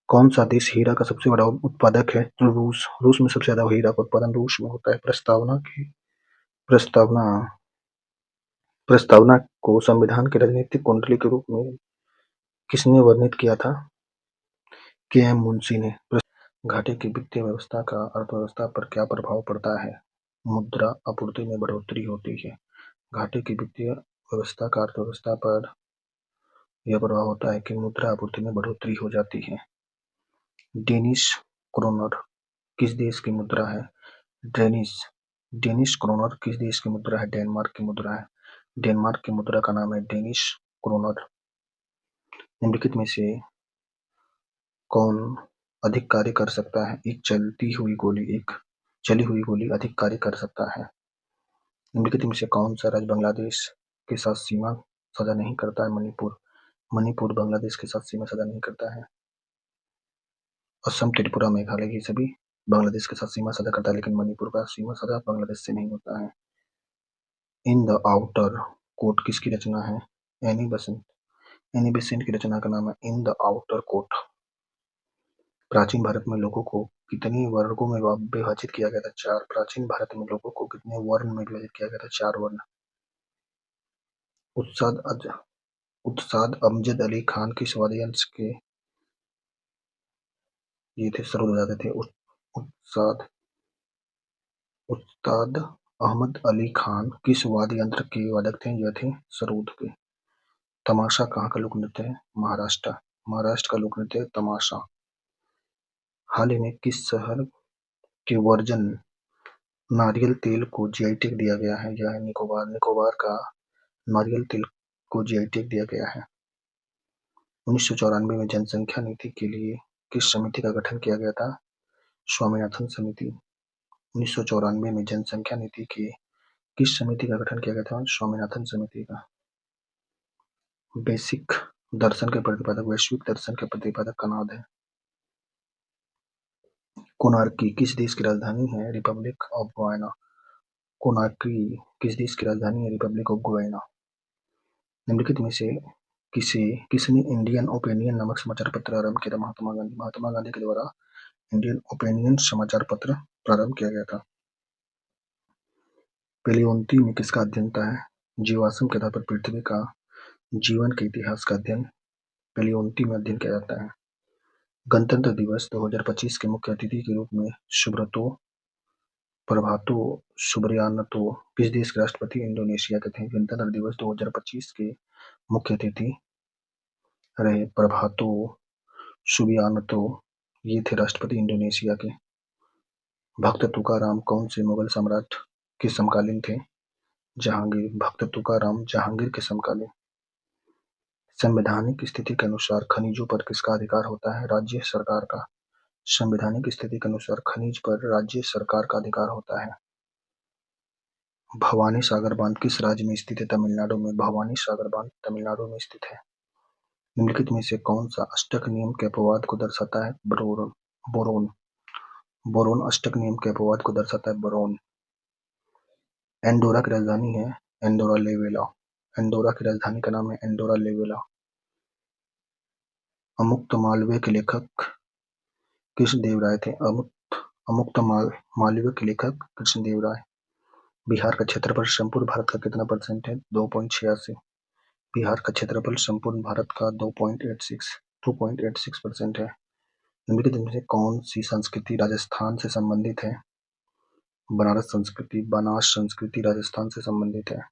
कौन सा देश हीरा का सबसे बड़ा उत्पादक है? रूस। रूस में सबसे ज्यादा हीरा का उत्पादन रूस में होता है। प्रस्तावना को संविधान की राजनीतिक कुंडली के रूप में किसने वर्णित किया था? के.एम. मुंशी ने। घाटे की वित्तीय व्यवस्था का अर्थव्यवस्था पर क्या प्रभाव पड़ता है? मुद्रा आपूर्ति में बढ़ोतरी होती है। घाटे की वित्तीय व्यवस्था का अर्थव्यवस्था पर यह प्रभाव होता है कि मुद्रा आपूर्ति में बढ़ोतरी हो जाती है। डेनिश क्रोनर किस देश की मुद्रा है? डेनिश क्रोनर किस देश की मुद्रा है? डेनमार्क की मुद्रा है। डेनमार्क की मुद्रा का नाम है डेनिश क्रोनर। निम्नलिखित में से कौन अधिक कार्य कर सकता है? एक चली हुई गोली अधिक कार्य कर सकता है। निम्नलिखित में से कौन सा राज्य बांग्लादेश के साथ सीमा साझा नहीं करता है? मणिपुर बांग्लादेश के साथ सीमा साझा नहीं करता है। असम, त्रिपुरा, मेघालय ये सभी बांग्लादेश के साथ सीमा साझा करता है लेकिन मणिपुर का सीमा साझा बांग्लादेश से नहीं होता है। इन द आउटर कोर्ट किसकी रचना है? एनी बेसेंट की रचना का नाम है इन द आउटर कोर्ट। प्राचीन भारत में लोगों को कितने वर्गों में विभाजित किया गया था? 4। प्राचीन भारत में लोगों को कितने वर्ण में विभाजित किया गया था? 4 वर्ण। उस्ताद अमजद अली खान किस वाद्ययंत्र के ये थे? सरोद बजाते थे। उस्ताद अहमद अली खान किस वाद्य यंत्र के वादक थे? यह थे सरोद के। तमाशा कहाँ का लोक नृत्य है? महाराष्ट्र का लोक नृत्य है तमाशा। हाल ही में किस शहर के वर्जन नारियल तेल को जीआई टैग दिया गया है? यह है निकोबार का नारियल तेल को जीआई टैग दिया गया है। 1994 में जनसंख्या नीति के लिए किस समिति का गठन किया गया था? स्वामीनाथन समिति। 1994 में जनसंख्या नीति के किस समिति का गठन किया गया था? स्वामीनाथन समिति का। बेसिक दर्शन के प्रतिपादक, वैश्विक दर्शन के प्रतिपादक का नाम है। कोनार्की किस देश की राजधानी है? Republic of Guyana. कोनार्की किस देश की राजधानी है? Republic of Guyana. निम्नलिखित में से किसने इंडियन ओपिनियन नामक समाचार पत्र आरंभ किया था? महात्मा गांधी के द्वारा इंडियन ओपिनियन समाचार पत्र प्रारंभ किया गया था। पेलियोंती में किसका अध्ययन होता है? जीवाश्म के आधार पर पृथ्वी का जीवन के इतिहास का अध्ययन पेलियोंती में अध्ययन किया जाता है। गणतंत्र दिवस 2025 के मुख्य अतिथि के रूप में सुब्रतो प्रभातो सुब्रयानतो किस देश के राष्ट्रपति इंडोनेशिया के थे? गणतंत्र दिवस 2025 के मुख्य अतिथि रहे प्रभातो सुबियानतो, ये थे राष्ट्रपति इंडोनेशिया के। भक्त तुकाराम कौन से मुगल सम्राट के समकालीन थे? जहांगीर। भक्त तुकाराम जहांगीर के समकालीन। संवैधानिक स्थिति के अनुसार खनिजों पर किसका अधिकार होता है? राज्य सरकार का। संवैधानिक स्थिति के अनुसार खनिज पर राज्य सरकार का अधिकार होता है। भवानी सागर बांध किस राज्य में स्थित है? तमिलनाडु में। भवानी सागर बांध तमिलनाडु में स्थित है। निम्नलिखित में से कौन सा अष्टक नियम के अपवाद को दर्शाता है? बोरोन। बोरोन अष्टक नियम के अपवाद को दर्शाता है। बोरोन। एंडोरा की राजधानी है एंडोरा लेवेला। एंडोरा की राजधानी का नाम है एंडोरा लेवेला। अमुक्त मालवे के लेखक कृष्णदेवराय थे। अमुक्त मालवे के लेखक कृष्णदेवराय। बिहार का क्षेत्रफल संपूर्ण भारत का कितना परसेंट है? 2.86। बिहार का क्षेत्रफल संपूर्ण भारत का 2.86% है। निम्नलिखित में से कौन सी संस्कृति राजस्थान से संबंधित है? बनारस संस्कृति। बनास संस्कृति राजस्थान से संबंधित है।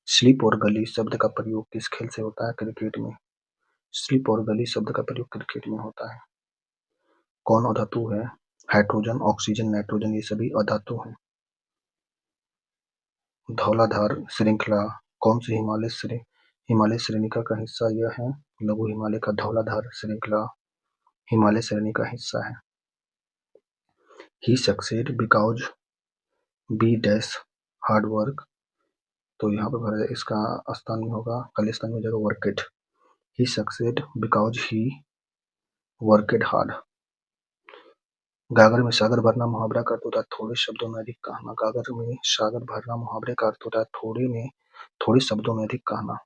स्लिप और गली शब्द का प्रयोग किस खेल से होता है? क्रिकेट में। स्लिप और गली शब्द का प्रयोग क्रिकेट में होता है। कौन अधातु है? हाइड्रोजन, ऑक्सीजन, नाइट्रोजन, ये सभी अधातु हैं। धौलाधार श्रृंखला कौन सी हिमालय श्रेणी का हिस्सा? यह है लघु हिमालय का धौलाधार श्रृंखला हिमालय श्रेणी का हिस्सा है। He succeed because be dash hard work, तो यहाँ पर इसका स्थान में होगा, खाली स्थान में जाएगा वर्केड। ही सक्सेड बिकॉज ही वर्केड हार्ड। गागर में सागर भरना मुहावरा का अर्थ होता है थोड़े शब्दों में अधिक कहना। गागर में सागर भरना मुहावरे का अर्थ होता है थोड़े शब्दों में अधिक कहना।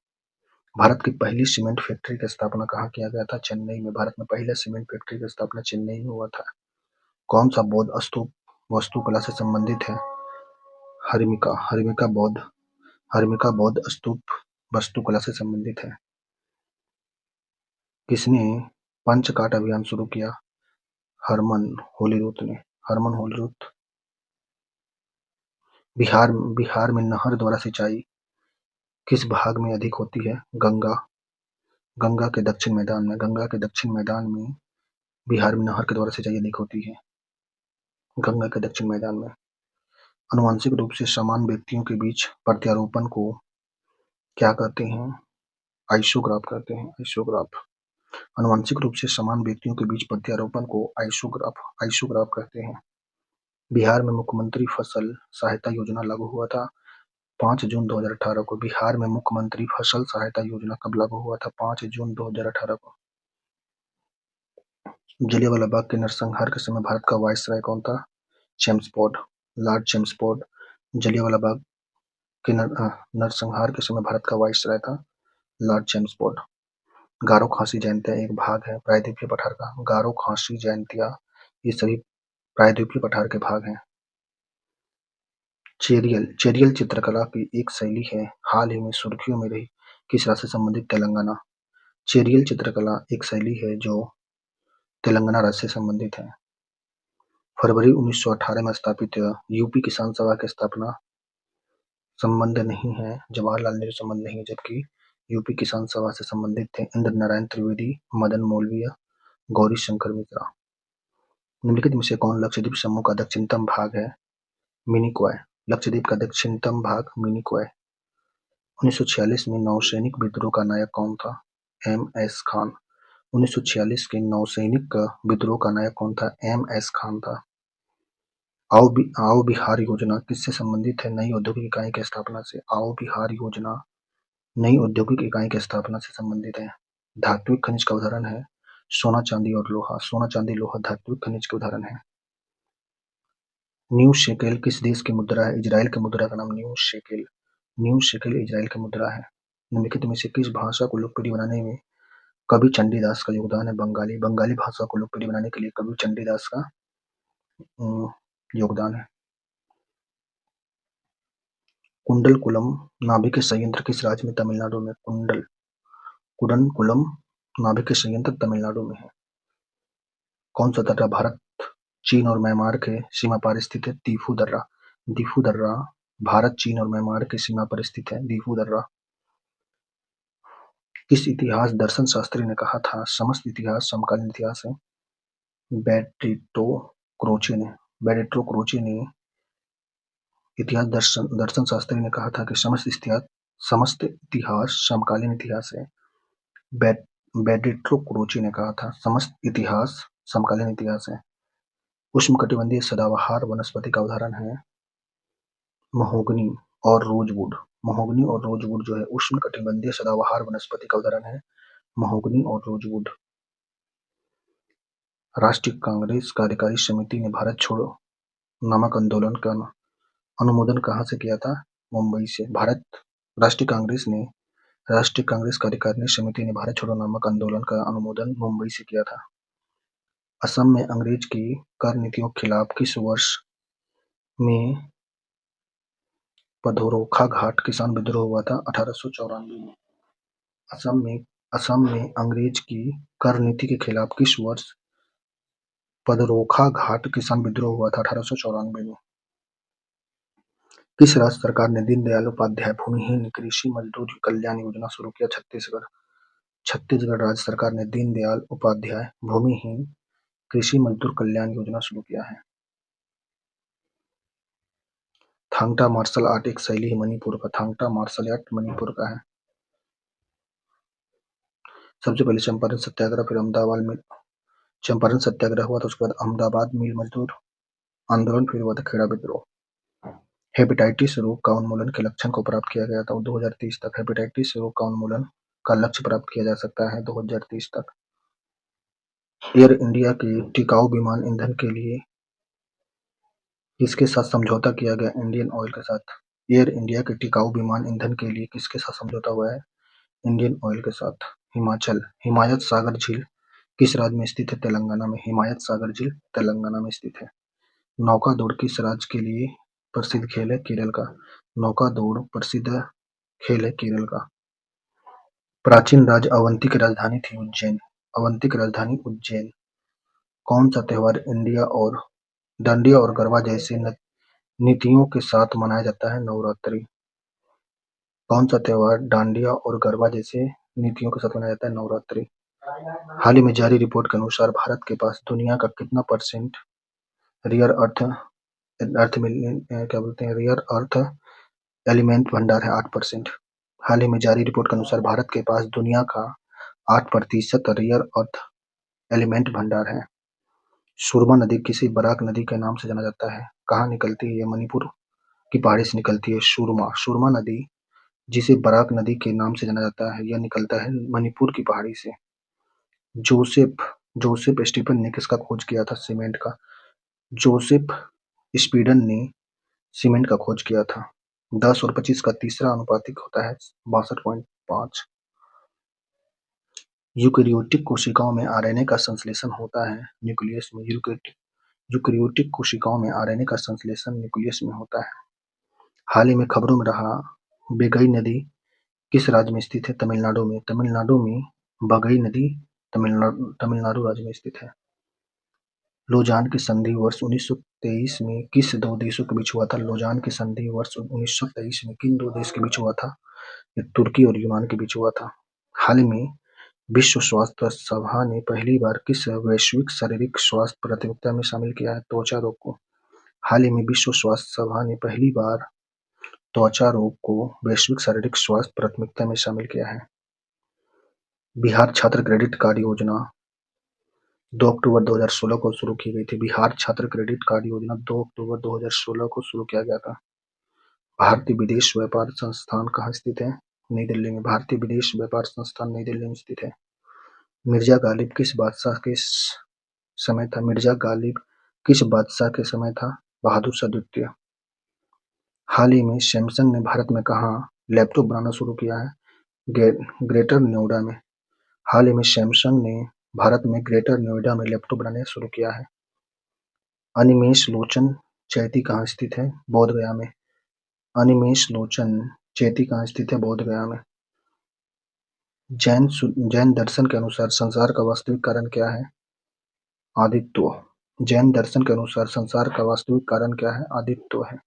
भारत की पहली सीमेंट फैक्ट्री की स्थापना कहाँ किया गया था? चेन्नई में। भारत में पहले सीमेंट फैक्ट्री की स्थापना चेन्नई में हुआ था। कौन सा बौद्ध स्तूप वास्तुकला से संबंधित है? हर्मिका बौद्ध स्तूप वास्तुकला से संबंधित है। किसने पंचकाट अभियान शुरू किया? हरमन होलीरूथ ने। हरमन होलीरूथ। बिहार में नहर द्वारा सिंचाई किस भाग में अधिक होती है? गंगा के दक्षिण मैदान में। गंगा के दक्षिण मैदान में बिहार में नहर के द्वारा सिंचाई अधिक होती है। गंगा के दक्षिण मैदान में। आनुवंशिक रूप से समान व्यक्तियों के बीच प्रत्यारोपण को क्या कहते हैं? आइसोग्राफ कहते हैं। आइसोग्राफ। आनुवंशिक रूप से समान व्यक्तियों के बीच प्रत्यारोपण को आइसोग्राफ कहते हैं। बिहार में मुख्यमंत्री फसल सहायता योजना लागू हुआ था 5 जून 2018 को। बिहार में मुख्यमंत्री फसल सहायता योजना कब लागू हुआ था? 5 जून 2018 को। जलियांवाला बाग के नरसंहार के समय भारत का वायसराय कौन था? Chelmsford, Lord Chelmsford. Jallianwala Bagh के नरसंहार के समय भारत का वायसराय था लॉर्ड चेम्सफोर्ड। गारो खासी जयंतिया एक भाग है प्रायद्वीपीय पठार का। गारो खासी जयंतिया ये सभी प्रायद्वीपीय पठार के भाग हैं। चेरियल चित्रकला की एक शैली है हाल ही में सुर्खियों में रही किस राज्य से संबंधित? तेलंगाना। चेरियल चित्रकला एक शैली है जो तेलंगाना राज्य से संबंधित है। फरवरी 1918 में स्थापित यूपी किसान सभा की स्थापना संबंध नहीं है, जवाहरलाल नेहरू संबंध नहीं है, जबकि यूपी किसान सभा से संबंधित थे इंद्र नारायण त्रिवेदी, मदन मौलवी, गौरी शंकर मिश्रा। निम्नलिखित में से कौन लक्षद्वीप समूह का दक्षिणतम भाग है? मिनिकॉय। लक्षद्वीप का दक्षिणतम भाग मिनिकॉय। 1946 में नौसैनिक विद्रोह का नायक कौन था? एम.एस. खान। 1946 के नौसैनिक विद्रोह का नायक कौन था? एम.एस. खान था। आओ बिहार योजना किससे संबंधित है? नई औद्योगिक इकाई की स्थापना से। आओ बिहार योजना नई औद्योगिक इकाई की स्थापना से संबंधित है। धात्विक खनिज का उदाहरण है सोना, चांदी और लोहा। सोना, चांदी, लोहा धात्विक खनिज के उदाहरण है। न्यू शेकेल किस देश की मुद्रा है? इजराइल की मुद्रा का नाम new shekel. New shekel Israel की मुद्रा है। निम्नलिखित में से किस भाषा को लोकप्रिय बनाने में कवि चंडीदास का योगदान है? बंगाली। बंगाली भाषा को लोकप्रिय बनाने के लिए कवि चंडीदास का योगदान है। कुंडलकुलम नाभिक संयंत्र किस राज्य में? तमिलनाडु में। कुडनकुलम नाभिक संयंत्र तमिलनाडु में है। कौन सा दर्रा भारत, चीन और म्यांमार के सीमा पर स्थित है? दीफू दर्रा। दीफू दर्रा भारत, चीन और म्यांमार की सीमा पर स्थित है। दीफू दर्रा। किस इतिहास दर्शन शास्त्री ने कहा था समस्त इतिहास समकालीन इतिहास है? बेर्ट्रिटो क्रोचे ने। बेर्ट्रिटो क्रोचे ने इतिहास दर्शन शास्त्री ने कहा था कि समस्त इतिहास समकालीन इतिहास है। बेर्ट्रिटो क्रोचे ने कहा था समस्त इतिहास समकालीन इतिहास है। उष्णकटिबंधीय सदाबहार वनस्पति का उदाहरण है महोगनी और रोजवुड। महोगनी और रोजवुड जो है उष्णकटिबंधीय सदाबहार वनस्पति का उदाहरण है महोगनी और रोजवुड। राष्ट्रीय कांग्रेस कार्यकारी समिति ने भारत छोड़ो नामक आंदोलन का अनुमोदन कहाँ से किया था? मुंबई से। राष्ट्रीय कांग्रेस कार्यकारिणी समिति ने भारत छोड़ो नामक आंदोलन का अनुमोदन मुंबई से किया था। असम में अंग्रेज की कर नीतियों के खिलाफ किस वर्ष में पधरोखा घाट किसान विद्रोह हुआ था? 1894 में। असम में अंग्रेज की कर नीति के खिलाफ किस वर्ष पधरोखा घाट किसान विद्रोह हुआ था? 1894 में। किस राज्य सरकार ने दीनदयाल उपाध्याय भूमिहीन कृषि मजदूर कल्याण योजना शुरू किया? छत्तीसगढ़। छत्तीसगढ़ राज्य सरकार ने दीनदयाल उपाध्याय भूमिहीन कृषि मजदूर कल्याण योजना शुरू किया है। थांगटा मार्शल आर्ट एक शैली है मणिपुर का। थांगटा मार्शल आर्ट मणिपुर का है। सबसे पहले चंपारण सत्याग्रह, फिर अहमदाबाद में चंपारण सत्याग्रह हुआ था, उसके बाद अहमदाबाद मिल मजदूर आंदोलन, फिर हुआ था खेड़ा विद्रोह। हेपेटाइटिस रोग का उन्मूलन के लक्ष्य को प्राप्त किया गया था 2030 तक। हेपेटाइटिस रोग का उन्मूलन का लक्ष्य प्राप्त किया जा सकता है 2030 तक। एयर इंडिया के टिकाऊ विमान ईंधन के लिए किसके साथ समझौता किया गया? इंडियन ऑयल के साथ। एयर इंडिया के टिकाऊ विमान ईंधन के लिए किसके साथ समझौता हुआ है? इंडियन ऑयल के साथ। हिमाचल हिमायत सागर झील किस राज्य में स्थित है? तेलंगाना में। हिमायत सागर झील तेलंगाना में स्थित है। नौका दौड़ किस राज्य के लिए प्रसिद्ध खेल है? केरल का। नौका दौड़ प्रसिद्ध खेल है केरल का। प्राचीन राज्य अवंती की राजधानी थी उज्जैन। अवंती की राजधानी उज्जैन। कौन सा त्योहार डांडिया और गरबा जैसे नीतियों के साथ मनाया जाता है? नवरात्रि। कौन सा त्योहार डांडिया और गरबा जैसे नीतियों के साथ मनाया जाता है? नवरात्रि। हाल ही में जारी रिपोर्ट के अनुसार भारत के पास दुनिया का कितना परसेंट रियर अर्थ रियर अर्थ एलिमेंट भंडार है? 8%। हाल ही में जारी रिपोर्ट के अनुसार भारत के पास दुनिया का 8% रियर अर्थ एलिमेंट भंडार है। सुरमा नदी किसी बराक नदी के नाम से जाना जाता है। कहाँ निकलती है? मणिपुर की पहाड़ी से निकलती है। सुरमा नदी जिसे बराक नदी के नाम से जाना जाता है, यह निकलता है मणिपुर की पहाड़ी से। जोसेफ स्टीफन ने किसका खोज किया था? सीमेंट का। जोसेफ स्पीडन ने सीमेंट का खोज किया था। 10 और 25 का तीसरा अनुपातिक होता है 62.5। यूकेरियोटिक कोशिकाओं में आरएनए का संश्लेषण होता है न्यूक्लियस में। यूकेरियोटिक कोशिकाओं में आरएनए का संश्लेषण न्यूक्लियस में होता है। हाल ही में खबरों में रहा बेगई नदी किस राज्य में स्थित है? तमिलनाडु में। तमिलनाडु में बगई नदी तमिलनाडु राज्य में स्थित है। लोजान की संधि वर्ष 1923 में किस दो देशों के बीच हुआ था? लोजान की संधि वर्ष 1923 में किन दो देश के बीच हुआ था? ये तुर्की और यूनान के बीच हुआ था। हाल ही में विश्व स्वास्थ्य संस्था ने पहली बार किस वैश्विक शारीरिक स्वास्थ्य प्राथमिकता में शामिल किया है? त्वचा रोग को। हाल ही में विश्व स्वास्थ्य संस्था ने पहली बार त्वचा रोग को वैश्विक शारीरिक स्वास्थ्य प्राथमिकता में शामिल किया है। बिहार छात्र क्रेडिट कार्ड योजना 2 अक्टूबर 2016 को शुरू की गई थी। बिहार छात्र क्रेडिट कार्ड योजना 2 अक्टूबर 2016 को शुरू किया गया था। भारतीय विदेश व्यापार संस्थान कहाँ स्थित है? नई दिल्ली में। भारतीय विदेश व्यापार संस्थान नई दिल्ली में स्थित है। मिर्जा गालिब किस बादशाह के समय था? मिर्जा गालिब किस बादशाह के समय था? बहादुर शाह द्वितीय। हाल ही में सैमसंग ने भारत में कहाँ लैपटॉप बनाना शुरू किया है? ग्रेटर नोएडा में। हाल ही में सैमसंग ने भारत में ग्रेटर नोएडा में लैपटॉप बनाना शुरू किया है। अनिमेष लोचन चैती कहाँ स्थित है? बोध गया में। अनिमेष लोचन चैती कहाँ स्थित है? बोध गया में। जैन दर्शन के अनुसार संसार का वास्तविक कारण क्या है? आदित्य। जैन दर्शन के अनुसार संसार का वास्तविक कारण क्या है? आदित्य है।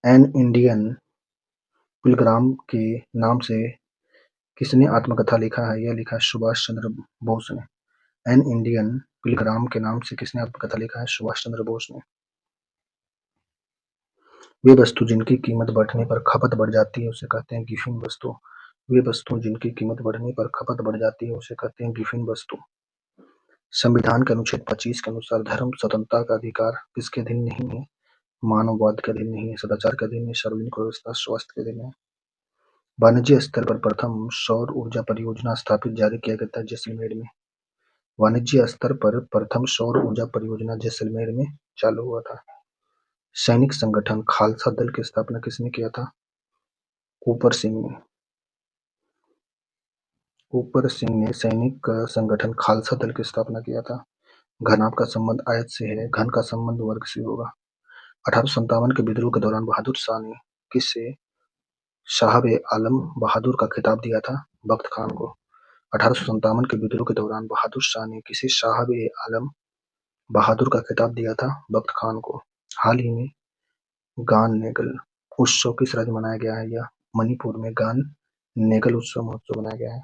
एन इंडियन पिलग्राम के नाम से किसने आत्मकथा लिखा है? यह लिखा है सुभाष चंद्र बोस ने। एन इंडियन पिलग्राम के नाम से किसने आत्मकथा लिखा है? सुभाष चंद्र बोस ने। वे वस्तु जिनकी कीमत बढ़ने पर खपत बढ़ जाती है उसे कहते हैं गिफिन वस्तु। वे वस्तु जिनकी कीमत बढ़ने पर खपत बढ़ जाती है उसे कहते हैं गिफिन वस्तु। संविधान के अनुच्छेद 25 के अनुसार धर्म स्वतंत्रता का अधिकार किसके अधीन नहीं है? मानववाद के अधीन नहीं है, सदाचार के अधीन है, सार्वजनिक व्यवस्था, स्वास्थ्य के अधीन है। वाणिज्य स्तर पर प्रथम सौर ऊर्जा परियोजना स्थापित जारी किया गया था जैसलमेर में। वाणिज्य स्तर पर प्रथम सौर ऊर्जा परियोजना जैसलमेर में चालू हुआ था। सैनिक संगठन खालसा दल की स्थापना किसने किया था? ऊपर सिंह ने। ऊपर सिंह ने सैनिक संगठन खालसा दल की स्थापना किया था। घनाभ का संबंध आयत से है, घन का संबंध वर्ग से होगा। 1857 के विद्रोह के दौरान बहादुर शाह ने किसे साहब-ए-आलम बहादुर का खिताब दिया था? बख्त खान को। 1857 के विद्रोह के दौरान बहादुर शाह ने किसे साहब-ए-आलम बहादुर का खिताब दिया था? बख्त खान को। हाल ही में गान नेगल उत्सव किस राज्य में मनाया गया है? यह मणिपुर में गान नेगल उत्सव महोत्सव मनाया गया है।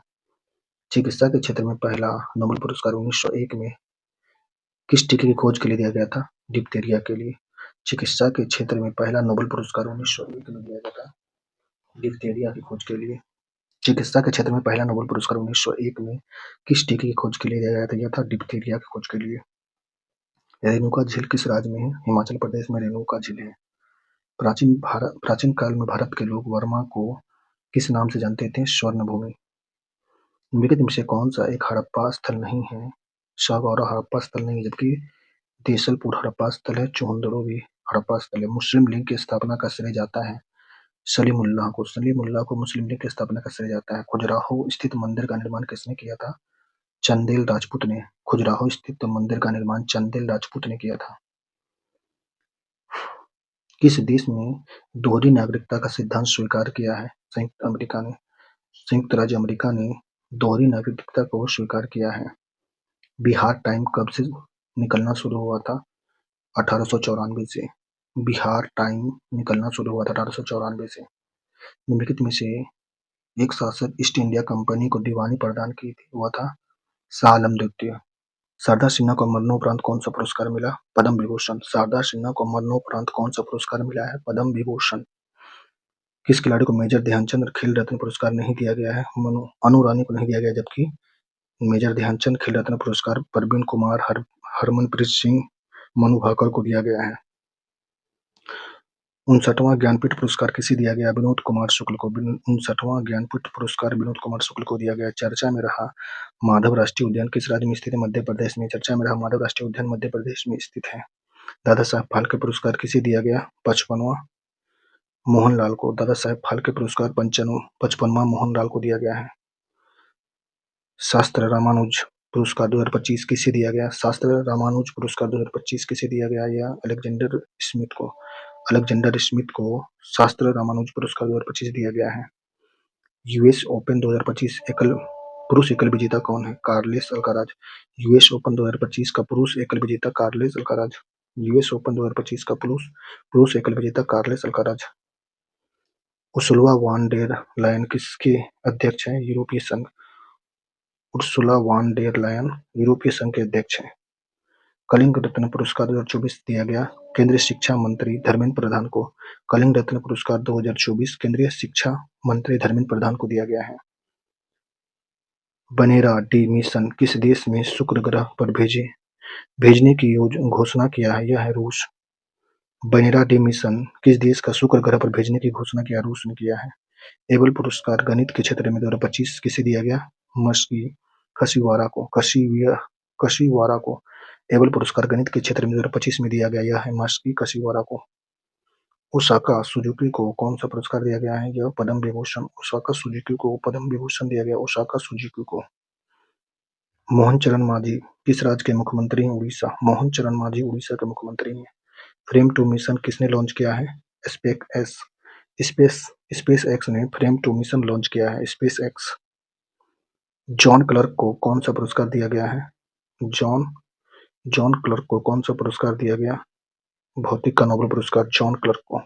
चिकित्सा के क्षेत्र में पहला नोबेल पुरस्कार 1901 में किस टीके की खोज के लिए दिया गया था? डिप्थीरिया के लिए। चिकित्सा के क्षेत्र में पहला नोबेल पुरस्कार 1901 में दिया गया था डिप्थीरिया की खोज के लिए। चिकित्सा के क्षेत्र में पहला नोबेल पुरस्कार 1901 में किस टीके की खोज के लिए दिया गया था? यह था डिप्थीरिया की खोज के लिए। रेणुका झील किस राज्य में है? हिमाचल प्रदेश में रेणुका झील है। प्राचीन काल में भारत के लोग वर्मा को किस नाम से जानते थे? स्वर्ण भूमि। निम्नलिखित में से कौन सा एक हड़प्पा स्थल नहीं है? सागौरा हड़प्पा स्थल नहीं है, जबकि देसलपुर हड़प्पा स्थल है, चोहंदड़ो भी हड़प्पा स्थल है। मुस्लिम लीग की स्थापना का श्रेय जाता है सलीमुल्लाह को। सलीमुल्लाह को मुस्लिम लीग की स्थापना का श्रेय जाता है। खजुराहो स्थित मंदिर का निर्माण किसने किया था? चंदेल राजपूत ने। खजुराहो स्थित मंदिर का निर्माण चंदेल राजपूत ने किया था। किस देश ने दोहरी नागरिकता का सिद्धांत स्वीकार किया है? संयुक्त अमेरिका ने। संयुक्त राज्य अमेरिका ने दोहरी नागरिकता को स्वीकार किया है। बिहार टाइम कब से निकलना शुरू हुआ था? 1894 से। बिहार टाइम निकलना शुरू हुआ था 1894 से। निम्नलिखित में से एक शासक ईस्ट इंडिया कंपनी को दीवानी प्रदान की थी, वह था शाह आलम द्वितीय। शारदा सिन्हा को मरणोपरांत कौन सा पुरस्कार मिला? पद्म विभूषण। शारदा सिन्हा को मरणोपरांत कौन सा पुरस्कार मिला है? पद्म विभूषण। किस खिलाड़ी को मेजर ध्यानचंद खेल रत्न पुरस्कार नहीं दिया गया है? अनु रानी को नहीं दिया गया, जबकि मेजर ध्यानचंद खेल रत्न पुरस्कार प्रवीण कुमार, हरमनप्रीत सिंह, मनु भाकर को दिया गया है। 59वां ज्ञानपीठ पुरस्कार किसे दिया गया? विनोद कुमार शुक्ल को। 59वां ज्ञानपीठ पुरस्कार विनोद कुमार शुक्ल को दिया गया। चर्चा में रहा माधव राष्ट्रीय उद्यान किस राज्य में स्थित है? मध्य प्रदेश में। चर्चा में रहा माधव राष्ट्रीय उद्यान मध्य प्रदेश में स्थित है। दादा साहब फाल्के पुरस्कार किसे दिया गया? 55वां मोहनलाल को। दादा साहब फाल्के पुरस्कार 55वां मोहनलाल को दिया गया है। शास्त्र रामानुज पुरस्कार 2025 किसे दिया गया? शास्त्र रामानुज पुरस्कार 2025 किसे दिया गया? यह अलेक्जेंडर स्मिथ को। अलेक्जेंडर स्मिथ को शास्त्र रामानुज पुरस्कार 2025 दिया गया है। यूएस ओपन 2025 पुरुष एकल विजेता कौन है? Carlos Alcaraz. यूएस ओपन 2025 का पुरुष एकल विजेता कार्लोस अल्काराज। यूएस ओपन 2025 का पुरुष एकल विजेता Carlos Alcaraz. Ursula von der Leyen किसके अध्यक्ष हैं? यूरोपीय संघ। उर्सुला वॉन डेर लायन यूरोपीय संघ के अध्यक्ष हैं। कलिंग रत्न पुरस्कार 2024 दिया गया केंद्रीय शिक्षा मंत्री धर्मेंद्र प्रधान को। कलिंग रत्न पुरस्कार 2024 केंद्रीय शिक्षा मंत्री धर्मेंद्र प्रधान को दिया गया है। बनेरा डी मिशन किस देश में शुक्र ग्रह पर भेजने की घोषणा किया है? यह है रूस। बनेरा डी मिशन किस देश का शुक्र ग्रह पर भेजने की घोषणा किया? रूस ने किया है। एबल पुरस्कार गणित के क्षेत्र में 2025 किसे दिया गया? मस्की कशिवारा को एबल पुरस्कार गणित के क्षेत्र में 2025 में दिया गया। यह है मास्की कशिवारा को। ओसाका सुजुकी को कौन सा पुरस्कार दिया गया है? यह पद्म विभूषण। ओसाका सुजुकी को पद्म विभूषण दिया गया। ओसाका सुजुकी को। मोहन चरण मांझी किस राज्य के मुख्यमंत्री हैं? उड़ीसा। मोहन चरण मांझी उड़ीसा के मुख्यमंत्री हैं। फ्रेम 2 मिशन किसने लॉन्च किया है? स्पेस एक्स ने फ्रेम 2 मिशन लॉन्च किया है। Space x. जॉन क्लर्क को कौन सा पुरस्कार दिया गया है? जॉन क्लर्क को कौन सा पुरस्कार दिया गया? भौतिक का नोबेल पुरस्कार जॉन क्लर्क को।